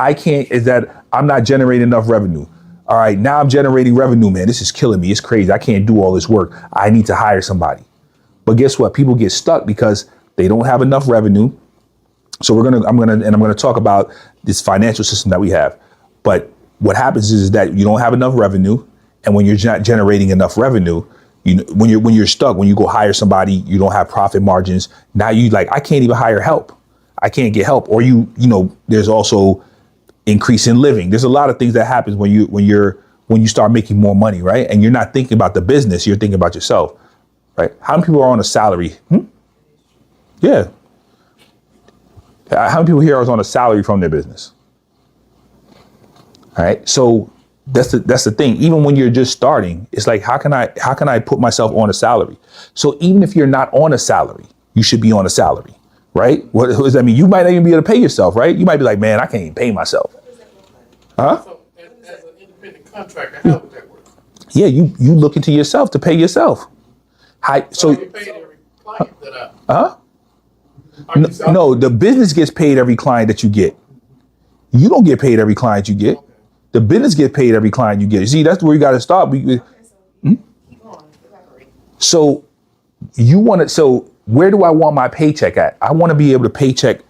I'm not generating enough revenue. All right, now I'm generating revenue, man. This is killing me. It's crazy. I can't do all this work. I need to hire somebody. But guess what? People get stuck because they don't have enough revenue. So I'm gonna talk about this financial system that we have. But what happens is that you don't have enough revenue, and when you're not generating enough revenue, when you're stuck, when you go hire somebody, you don't have profit margins. Now I can't even hire help. I can't get help. Or there's also increase in living. There's a lot of things that happens when you start making more money, right? And you're not thinking about the business, you're thinking about yourself, right? How many people are on a salary? Yeah. How many people here are on a salary from their business? All right. So that's the thing. Even when you're just starting, it's like, how can I put myself on a salary? So even if you're not on a salary, you should be on a salary. Right? What does that mean? You might not even be able to pay yourself, right? You might be like, man, I can't even pay myself. Huh? So as an independent contractor, how would that work? Yeah, you look into yourself to pay yourself. So you pay every client that No, the business gets paid every client that you get. You don't get paid every client you get. Okay. The business gets paid every client you get. You see, that's where you got to start. So where do I want my paycheck at? I want to be able to paycheck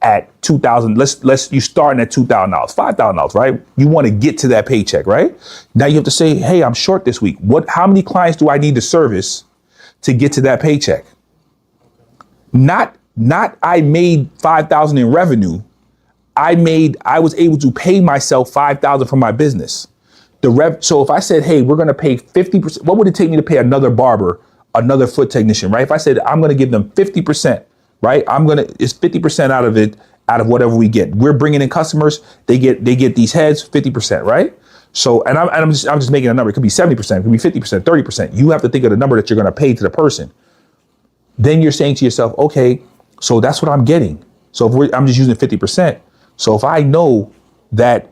at $2,000. You starting at $2,000, $5,000, right? You want to get to that paycheck, right? Now you have to say, hey, I'm short this week. How many clients do I need to service to get to that paycheck? Not I made 5,000 in revenue. I was able to pay myself 5,000 from my business. So if I said, hey, we're going to pay 50%, what would it take me to pay another barber, another foot technician, right? If I said I'm going to give them 50%, right? It's 50% out of whatever we get. We're bringing in customers. They get these heads, 50%, right? So, and I'm just making a number. It could be 70%, it could be 50%, 30%. You have to think of the number that you're going to pay to the person. Then you're saying to yourself, okay, so that's what I'm getting. So I'm just using 50%. So if I know that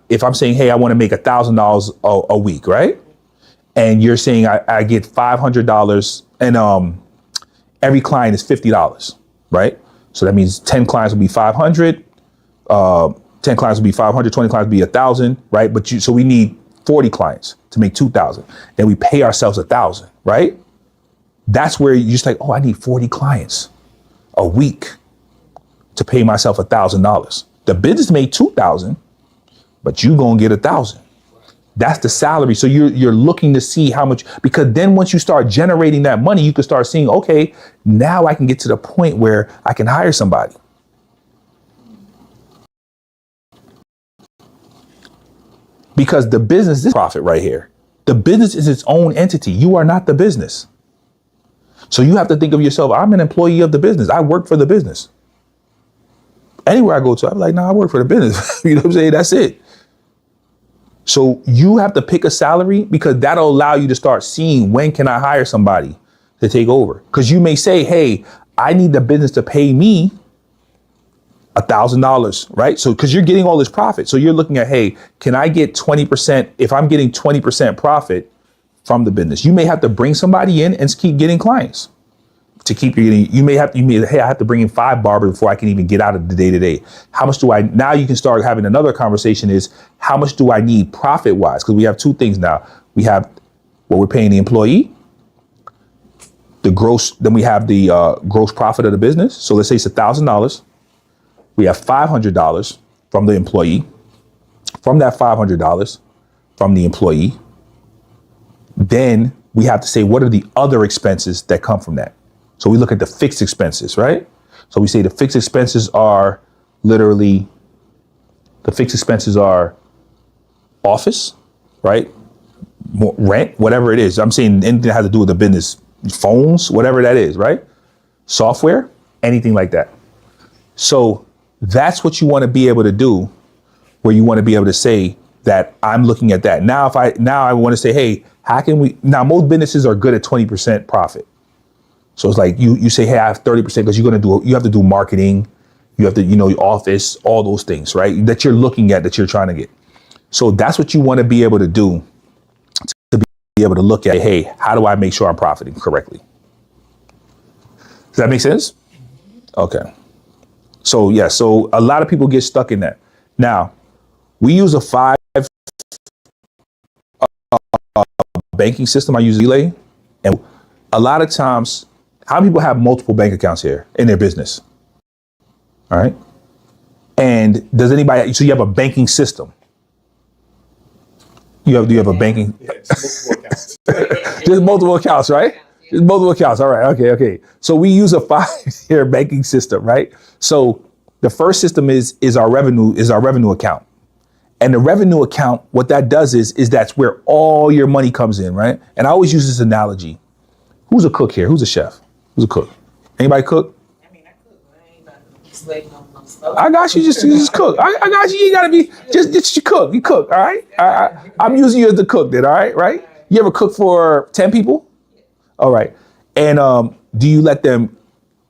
if I'm saying, hey, I want to make $1,000 a week, right? And you're saying I get $500 and every client is $50, right? So that means 10 clients will be 500, 10 clients will be 500, 20 clients will be 1,000, right? So we need 40 clients to make 2,000. Then we pay ourselves 1,000, right? That's where you're just like, oh, I need 40 clients a week to pay myself $1,000. The business made 2,000, but you gonna get 1,000. That's the salary. So you're looking to see how much, because then once you start generating that money, you can start seeing, okay, now I can get to the point where I can hire somebody. Because the business is profit right here. The business is its own entity. You are not the business. So you have to think of yourself, I'm an employee of the business. I work for the business. Anywhere I go to, I'm like, I work for the business. You know what I'm saying? That's it. So you have to pick a salary because that'll allow you to start seeing when can I hire somebody to take over? Because you may say, hey, I need the business to pay me $1,000, right? So because you're getting all this profit. So you're looking at, hey, can I get 20%? If I'm getting 20% profit from the business, you may have to bring somebody in and keep getting clients to keep you getting. Hey, I have to bring in 5 barbers before I can even get out of the day to day. How much do I, now you can start having another conversation is how much do I need profit wise? Because we have 2 things now. We have what we're paying the employee, the gross, then we have the gross profit of the business. So let's say it's $1,000. We have $500 from the employee. From that $500 from the employee, then we have to say, what are the other expenses that come from that? So we look at the fixed expenses, right? So we say the fixed expenses are literally, the fixed expenses are office, right? Rent, whatever it is. I'm saying anything that has to do with the business, phones, whatever that is, right? Software, anything like that. So that's what you want to be able to do, where you want to be able to say that I'm looking at that. Now, I want to say, hey, how can we, now most businesses are good at 20% profit. So it's like you say, hey, I have 30% because you have to do marketing, you have to, your office, all those things, right? That you're looking at, that you're trying to get. So that's what you want to be able to do, to be able to look at, hey, how do I make sure I'm profiting correctly? Does that make sense? Okay. So yeah, so a lot of people get stuck in that. Now, we use a 5 banking system. I use Relay, and a lot of times, how many people have multiple bank accounts here in their business? All right. And does anybody, so you have a banking system? Do you have a banking? Yes, multiple accounts. Just multiple accounts, right? Just multiple accounts. All right. Okay. So we use a 5-year banking system, right? So the first system is our revenue account. And the revenue account, what that does is that's where all your money comes in, right? And I always use this analogy. Who's a cook here? Who's a chef? Who's a cook? Anybody cook? I mean, I cook, but I ain't about to be slaving on no stuff. I got you. Just cook. I got you. You gotta be just you cook. You cook. All right. I'm using you as the cook then. All right. Right. You ever cook for 10 people? All right. And do you let them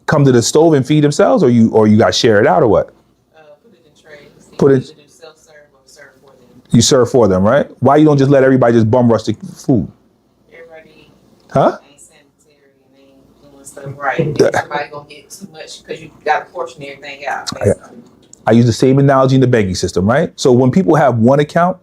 come to the stove and feed themselves, or you guys share it out, or what? Put it in trays. Put it. Either do self-serve or serve for them. You serve for them, right? Why you don't just let everybody just bum rush the food? Everybody Huh? ain't sanitary and ain't doing stuff right. Everybody gonna get too much because you got to portion everything out. I use the same analogy in the banking system, right? So when people have one account,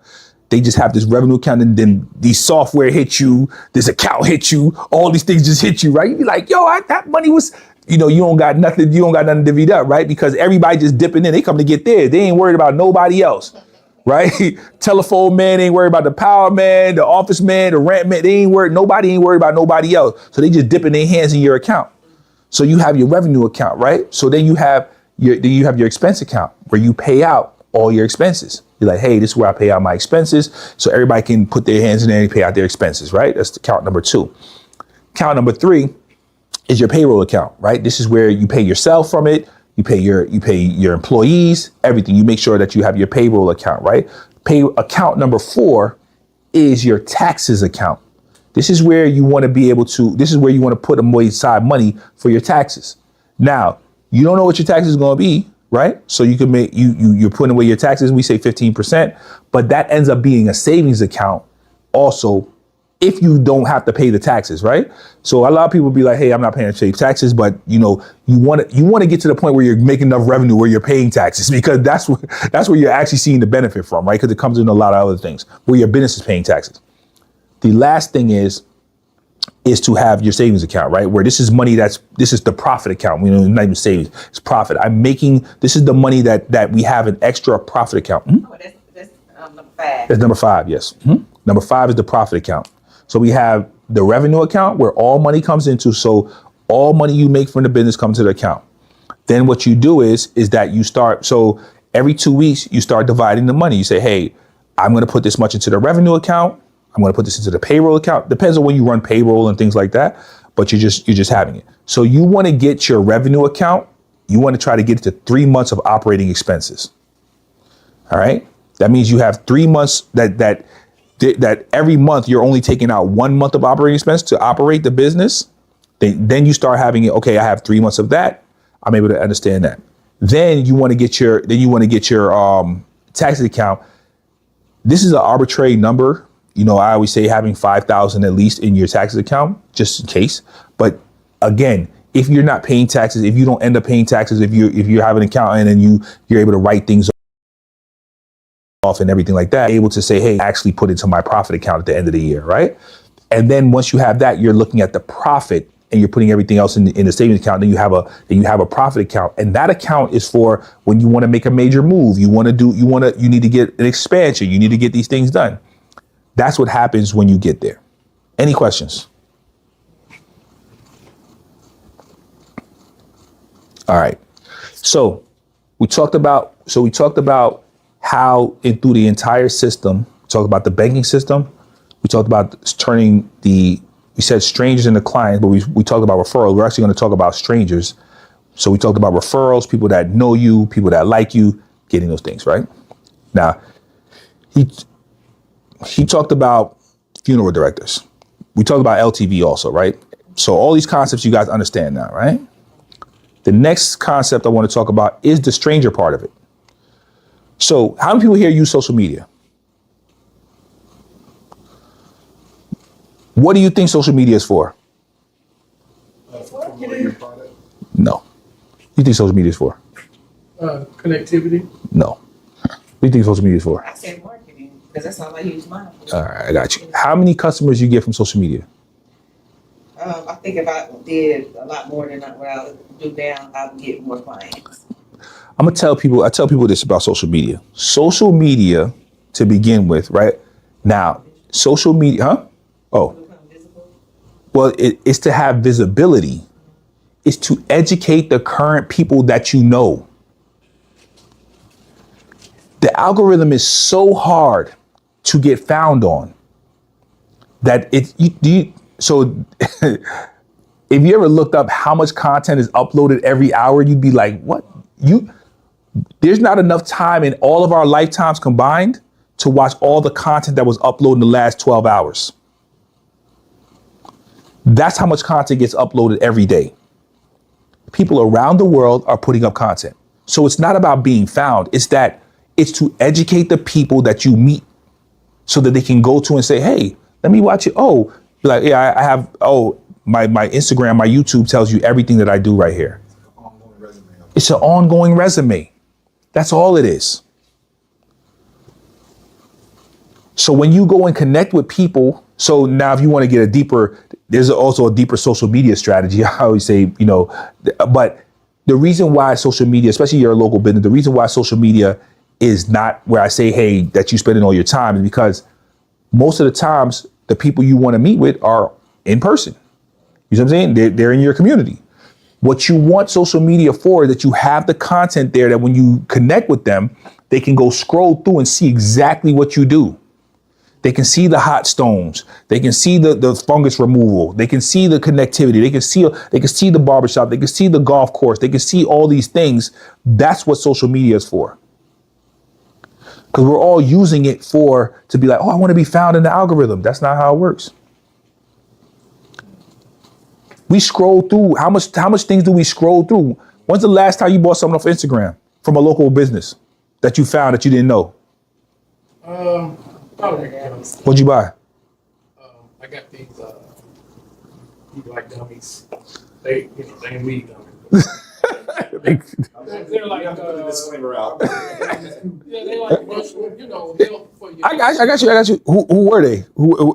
they just have this revenue account, and then these software hit you, this account hit you, all these things just hit you, right? You be like, yo, that money was, you don't got nothing to divvy up, right? Because everybody just dipping in, they come to get theirs. They ain't worried about nobody else, right? Telephone man ain't worried about the power man, the office man, the rent man. Nobody ain't worried about nobody else. So they just dipping their hands in your account. So you have your revenue account, right? So then you have your expense account where you pay out all your expenses. You're like, hey, this is where I pay out my expenses. So everybody can put their hands in there and pay out their expenses, right? That's the count number 2. Count number 3 is your payroll account, right? This is where you pay yourself from it. You pay your employees, everything. You make sure that you have your payroll account, right? Account number 4 is your taxes account. This is where you want to put aside money for your taxes. Now, you don't know what your taxes is going to be, right? So you can make, you're putting away your taxes, we say 15%, but that ends up being a savings account also if you don't have to pay the taxes, right? So a lot of people be like, hey, I'm not paying taxes, but you want to get to the point where you're making enough revenue where you're paying taxes, because that's where you're actually seeing the benefit from, right? Because it comes in a lot of other things where your business is paying taxes. The last thing is to have your savings account, right? Where this is money this is the profit account. Not even savings, it's profit. This is the money that we have an extra profit account. Oh, that's number 5. That's number 5, yes. Number 5 is the profit account. So we have the revenue account where all money comes into. So all money you make from the business comes to the account. Then what you do is that you start, so every 2 weeks you start dividing the money. You say, hey, I'm going to put this much into the revenue account. I'm going to put this into the payroll account. Depends on when you run payroll and things like that, but you're just having it. So you want to get your revenue account. You want to try to get it to 3 months of operating expenses. All right. That means you have 3 months that every month you're only taking out 1 month of operating expense to operate the business. Then you start having it. Okay, I have 3 months of that. I'm able to understand that. Then you want to get your taxes account. This is an arbitrary number. I always say having 5,000 at least in your taxes account, just in case. But again, if you're not paying taxes, if you don't end up paying taxes, if you have an accountant and you're able to write things off and everything like that, able to say, hey, actually put into my profit account at the end of the year, right? And then once you have that, you're looking at the profit and you're putting everything else in the savings account. Then you have a profit account, and that account is for when you want to make a major move. You need to get an expansion. You need to get these things done. That's what happens when you get there. Any questions? All right. So we talked about how through the entire system, we talked about the banking system. We talked about turning we said strangers into clients, but we talked about referrals. We're actually going to talk about strangers. So we talked about referrals, people that know you, people that like you, getting those things, right? Now, he talked about funeral directors. We talked about LTV also, right? So all these concepts you guys understand now, right? The next concept I want to talk about is the stranger part of it. So how many people here use social media? What do you think social media is for? No. What do you think social media is for? Connectivity. No. What do you think social media is for? I said marketing, because that's all I use mine for. All right, I got you. How many customers you get from social media? I think if I did a lot more than what I would do now, I would get more clients. I tell people this about social media. Social media, to begin with, right? Now, social media, huh? Oh. Well, it's to have visibility. It's to educate the current people that you know. The algorithm is so hard to get found on that so if you ever looked up how much content is uploaded every hour, you'd be like, what? There's not enough time in all of our lifetimes combined to watch all the content that was uploaded in the last 12 hours. That's how much content gets uploaded every day. People around the world are putting up content. So it's not about being found. It's to educate the people that you meet so that they can go to and say, hey, let me watch it. Oh, be like, yeah, I have, my Instagram, my YouTube tells you everything that I do right here. It's an ongoing resume. That's all it is. So when you go and connect with people, so now if you want to get there's also a deeper social media strategy. I always say, but the reason why social media, especially your local business, the reason why social media is not where I say, hey, that you spending all your time is because most of the times the people you want to meet with are in person. You know what I'm saying? They're in your community. What you want social media for is that you have the content there that when you connect with them, they can go scroll through and see exactly what you do. They can see the hot stones. They can see the fungus removal. They can see the connectivity. They can see the barbershop. They can see the golf course. They can see all these things. That's what social media is for. Because we're all using it to be like, oh, I want to be found in the algorithm. That's not how it works. We scroll through. How much things do we scroll through? When's the last time you bought something off Instagram? from a local business that you found that you didn't know? Probably, What'd you buy? I got these, like dummies. They ain't weed dummies. They're like, Disclaimer out. yeah, they like mushroom, they'll for your. I got you. Who were they?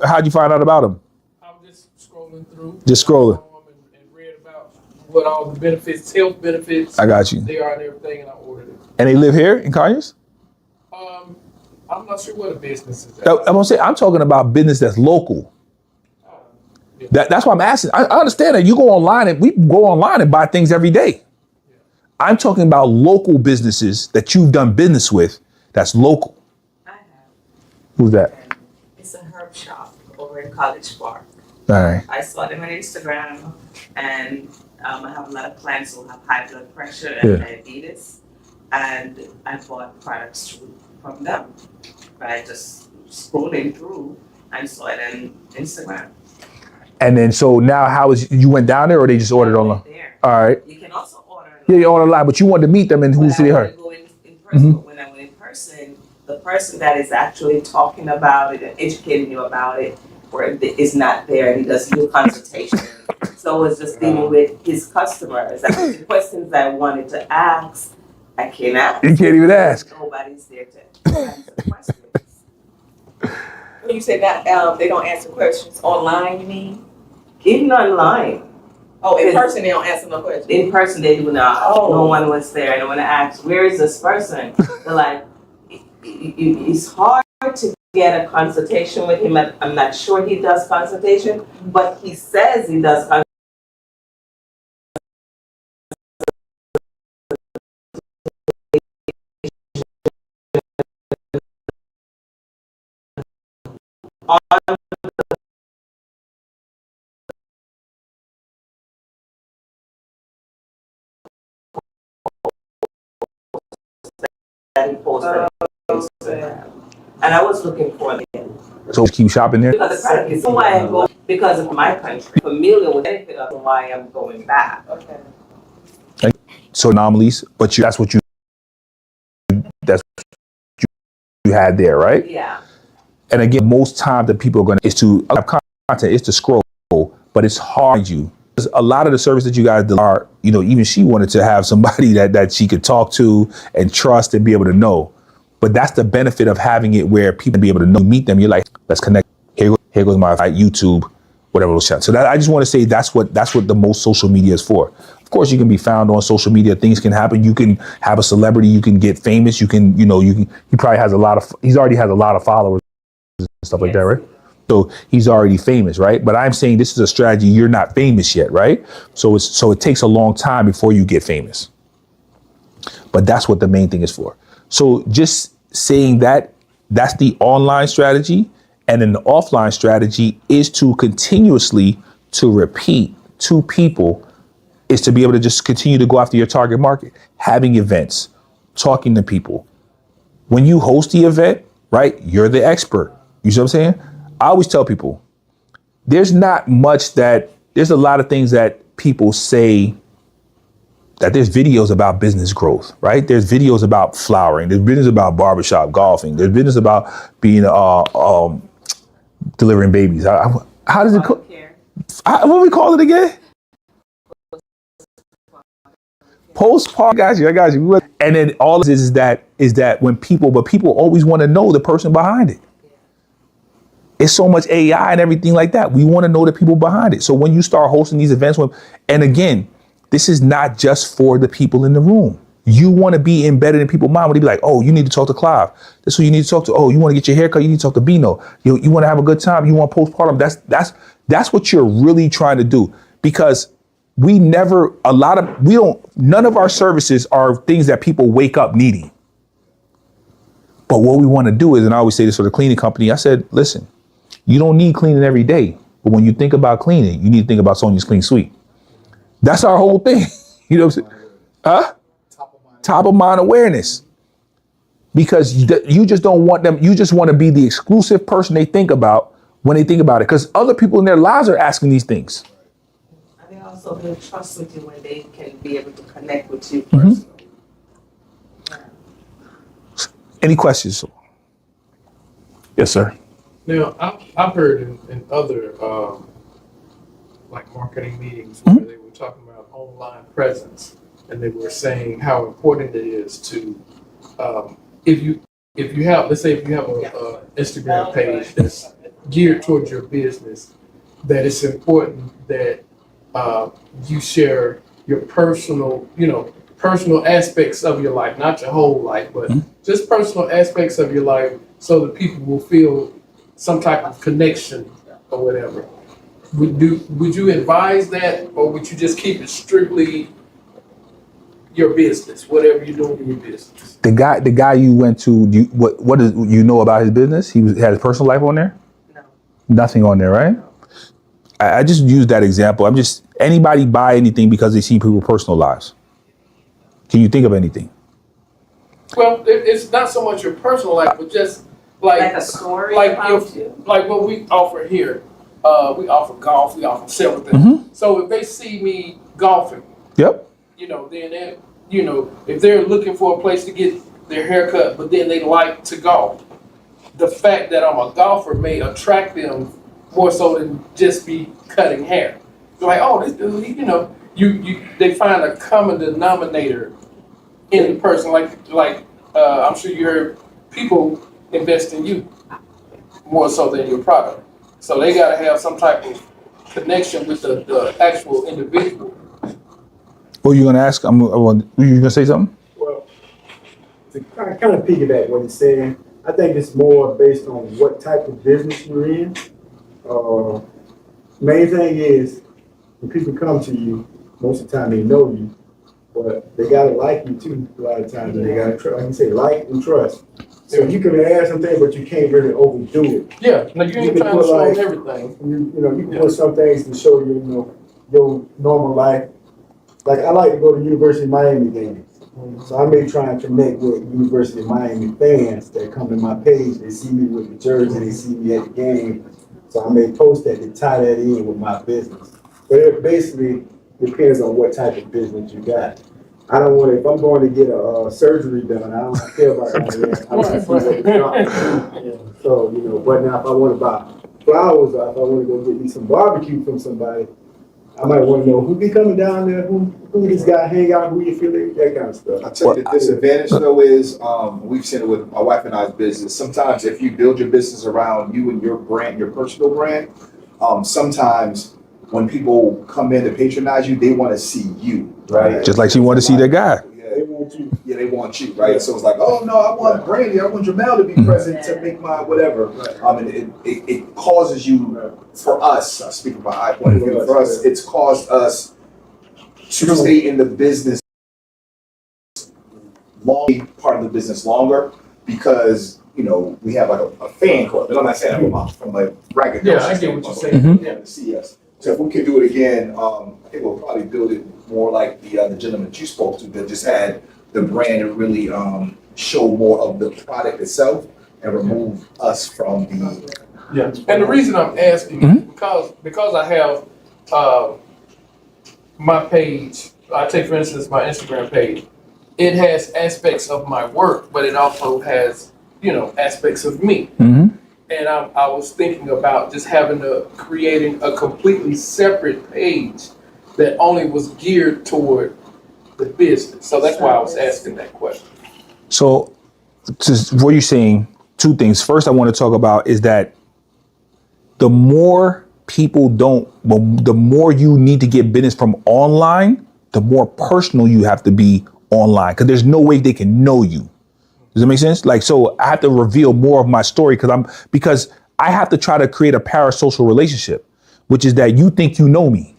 How'd you find out about them? I'm just scrolling through. Just scrolling. And read about what all the benefits, health benefits. I got you. They are and everything, and I ordered it. And they live here in Conyers? I'm not sure what a business is. I'm gonna say I'm talking about business that's local. That's why I'm asking. I understand that you go online and we go online and buy things every day. I'm talking about local businesses that you've done business with. That's local. I have. Who's that? It's a herb shop over in College Park. All right. I saw them on Instagram, and I have a lot of clients who have high blood pressure and diabetes, and I bought products from them. I just scrolling through and saw it on Instagram. And then so now you went down there or they just ordered online? There. All right. You can also order. Yeah, you ordered online, but you wanted to meet them and who's they heard? Go in person, but when I went in person, the person that is actually talking about it and educating you about it is not there. He doesn't do consultation. So it's just dealing with his customers. And the questions I wanted to ask, I can't ask. You can't even ask. Nobody's there to answer questions. When you say that they don't answer questions online, you mean? Even online. Oh, in person they don't answer no questions. In person, they do not. Oh. No one was there. I don't want to ask, where is this person? They're like, it's hard to get a consultation with him. I'm not sure he does consultation, but he says he does consultation. That he posted on Instagram. And I was looking for them. So keep shopping there? Because the product is why I'm going, because of my country. Familiar with the benefit of why I'm going back. Okay. So anomalies, but that's what you had there, right? Yeah. And again, most time that people are going to is to have content, is to scroll, but it's hard you. A lot of the service that you guys do are, even she wanted to have somebody that she could talk to and trust and be able to know. But that's the benefit of having it where people be able to know, meet them. You're like, let's connect. Here goes my YouTube, whatever those channels. So that, I just want to say that's what the most social media is for. Of course, you can be found on social media. Things can happen. You can have a celebrity. You can get famous. You can, he probably has he's already has a lot of followers and stuff like that, right? So he's already famous, right? But I'm saying this is a strategy. You're not famous yet, right? So it takes a long time before you get famous. But that's what the main thing is for. So just saying that's the online strategy. And then the offline strategy is to continuously to repeat to people, is to be able to just continue to go after your target market, having events, talking to people. When you host the event, right, you're the expert. You see what I'm saying? I always tell people, there's a lot of things that people say, that there's videos about business growth, right? There's videos about flowering. There's videos about barbershop, golfing. There's videos about being, delivering babies. How does it call? What we call it again? Postpartum. I got you. And then all of this is that when people always want to know the person behind it. It's so much AI and everything like that. We want to know the people behind it. So when you start hosting these events, and again, this is not just for the people in the room. You want to be embedded in people's mind. When they be like, oh, you need to talk to Clive. That's who you need to talk to. Oh, you want to get your hair cut? You need to talk to Bino. You want to have a good time? You want postpartum? That's what you're really trying to do. Because none of our services are things that people wake up needing. But what we want to do is, and I always say this for the cleaning company, I said, listen, you don't need cleaning every day. But when you think about cleaning, you need to think about Sonia's Clean Suite. That's our whole thing. You know what I'm saying? Huh? Top of mind awareness. Because you just don't want them, you just want to be the exclusive person they think about when they think about it. Because other people in their lives are asking these things. And they also build trust with you when they can be able to connect with you personally. Any questions? Yes, sir. Now, I've heard in other, like marketing meetings where they were talking about online presence, and they were saying how important it is to, if you have, let's say if you have a Instagram page that's geared towards your business, that it's important that you share your personal, personal aspects of your life, not your whole life, but just personal aspects of your life, so that people will feel some type of connection or whatever. Would you advise that, or would you just keep it strictly your business, whatever you're doing in your business? The guy you went to, what does you know about his business? Had his personal life on there? No. Nothing on there, right? I just use that example. Anybody buy anything because they see people's personal lives. Can you think of anything? Well, it's not so much your personal life, but just like a story like about you? like what we offer here. We offer golf. We offer several things. So if they see me golfing, Yep. then if they're looking for a place to get their hair cut, but then they like to golf, the fact that I'm a golfer may attract them more so than just be cutting hair. They're like, oh, this dude, they find a common denominator in the person. Like I'm sure you heard people invest in you more so than your product. So they got to have some type of connection with the actual individual. What are you gonna ask? Were you gonna say something? Well, to kind of piggyback what he's saying, I think it's more based on what type of business you're in. Main thing is, when people come to you, most of the time they know you, but they gotta like you too. A lot of times, and they gotta trust, like you say, like and trust. So you can add something, but you can't really overdo it. Yeah, like you ain't trying to show them everything. You can put some things to show you, your normal life. Like I like to go to University of Miami games. So I may try and connect with University of Miami fans that come to my page. They see me with the jersey, they see me at the game. So I may post that to tie that in with my business. But it basically depends on what type of business you got. I don't want to, if I'm going to get a surgery done, I don't care about that. I want to see what it's got. So, but now if I want to buy flowers or if I want to go get me some barbecue from somebody, I might want to know who be coming down there, who this guy hang out, who you feeling, that kind of stuff. I'll tell you the disadvantage though is, we've seen it with my wife and I's business. Sometimes if you build your business around you and your brand, your personal brand, sometimes when people come in to patronize you, they want to see you, right? Just like she wanted to see that guy. They want you. Yeah, they want you, right? So it's like, oh no, I want Brandy, I want Jamel to be present to make my whatever. And it causes you, for us, speaking from my point of view, for us, it's caused us to stay in the business part of the business longer because we have like a fan club. And I'm not saying that from a ragged. Yeah, I get what you're saying. Yeah, to see us. So if we can do it again, I think we'll probably build it more like the gentleman that you spoke to that just had the brand and really show more of the product itself and remove us from the. Yeah, and the reason I'm asking is because I have my page. I take, for instance, my Instagram page. It has aspects of my work, but it also has, aspects of me. And I was thinking about just creating a completely separate page that only was geared toward the business. So that's why I was asking that question. So, what you're saying, two things. First, I want to talk about is that the more the more you need to get business from online, the more personal you have to be online, because there's no way they can know you. Does that make sense? Like, so I have to reveal more of my story because I have to try to create a parasocial relationship, which is that you think you know me.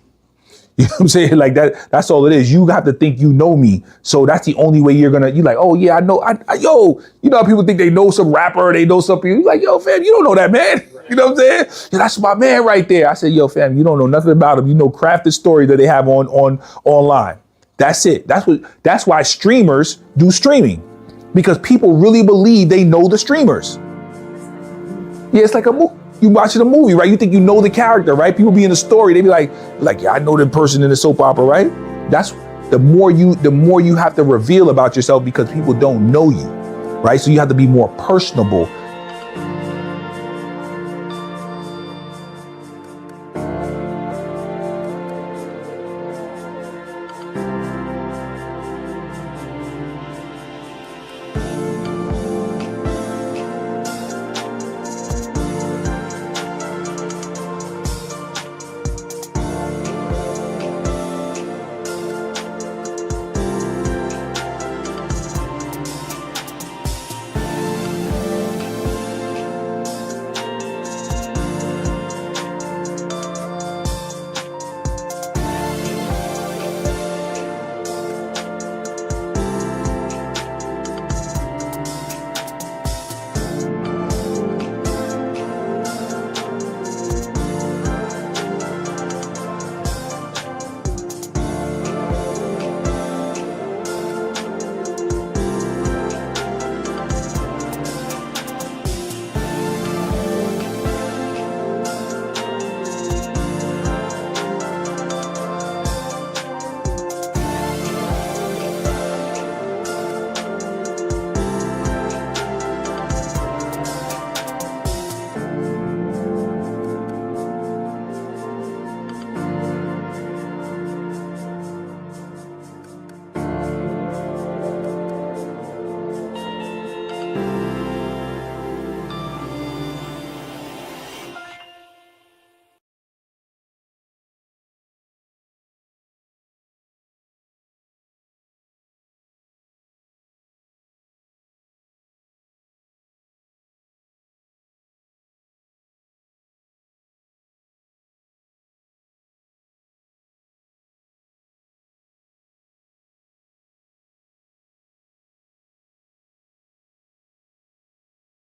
You know what I'm saying? Like that's all it is. You have to think you know me. So that's the only way you're like, oh yeah, I know. Yo, how people think they know some rapper, they know some people. You're like, yo, fam, you don't know that man. You know what I'm saying? Yeah, that's my man right there. I said, yo, fam, you don't know nothing about him. Craft the story that they have on online. That's it. That's why streamers do streaming. Because people really believe they know the streamers. Yeah, it's like you watching a movie, right? You think you know the character, right? People be in the story, they be like, yeah, I know the person in the soap opera, right? That's the more you have to reveal about yourself because people don't know you. right? So you have to be more personable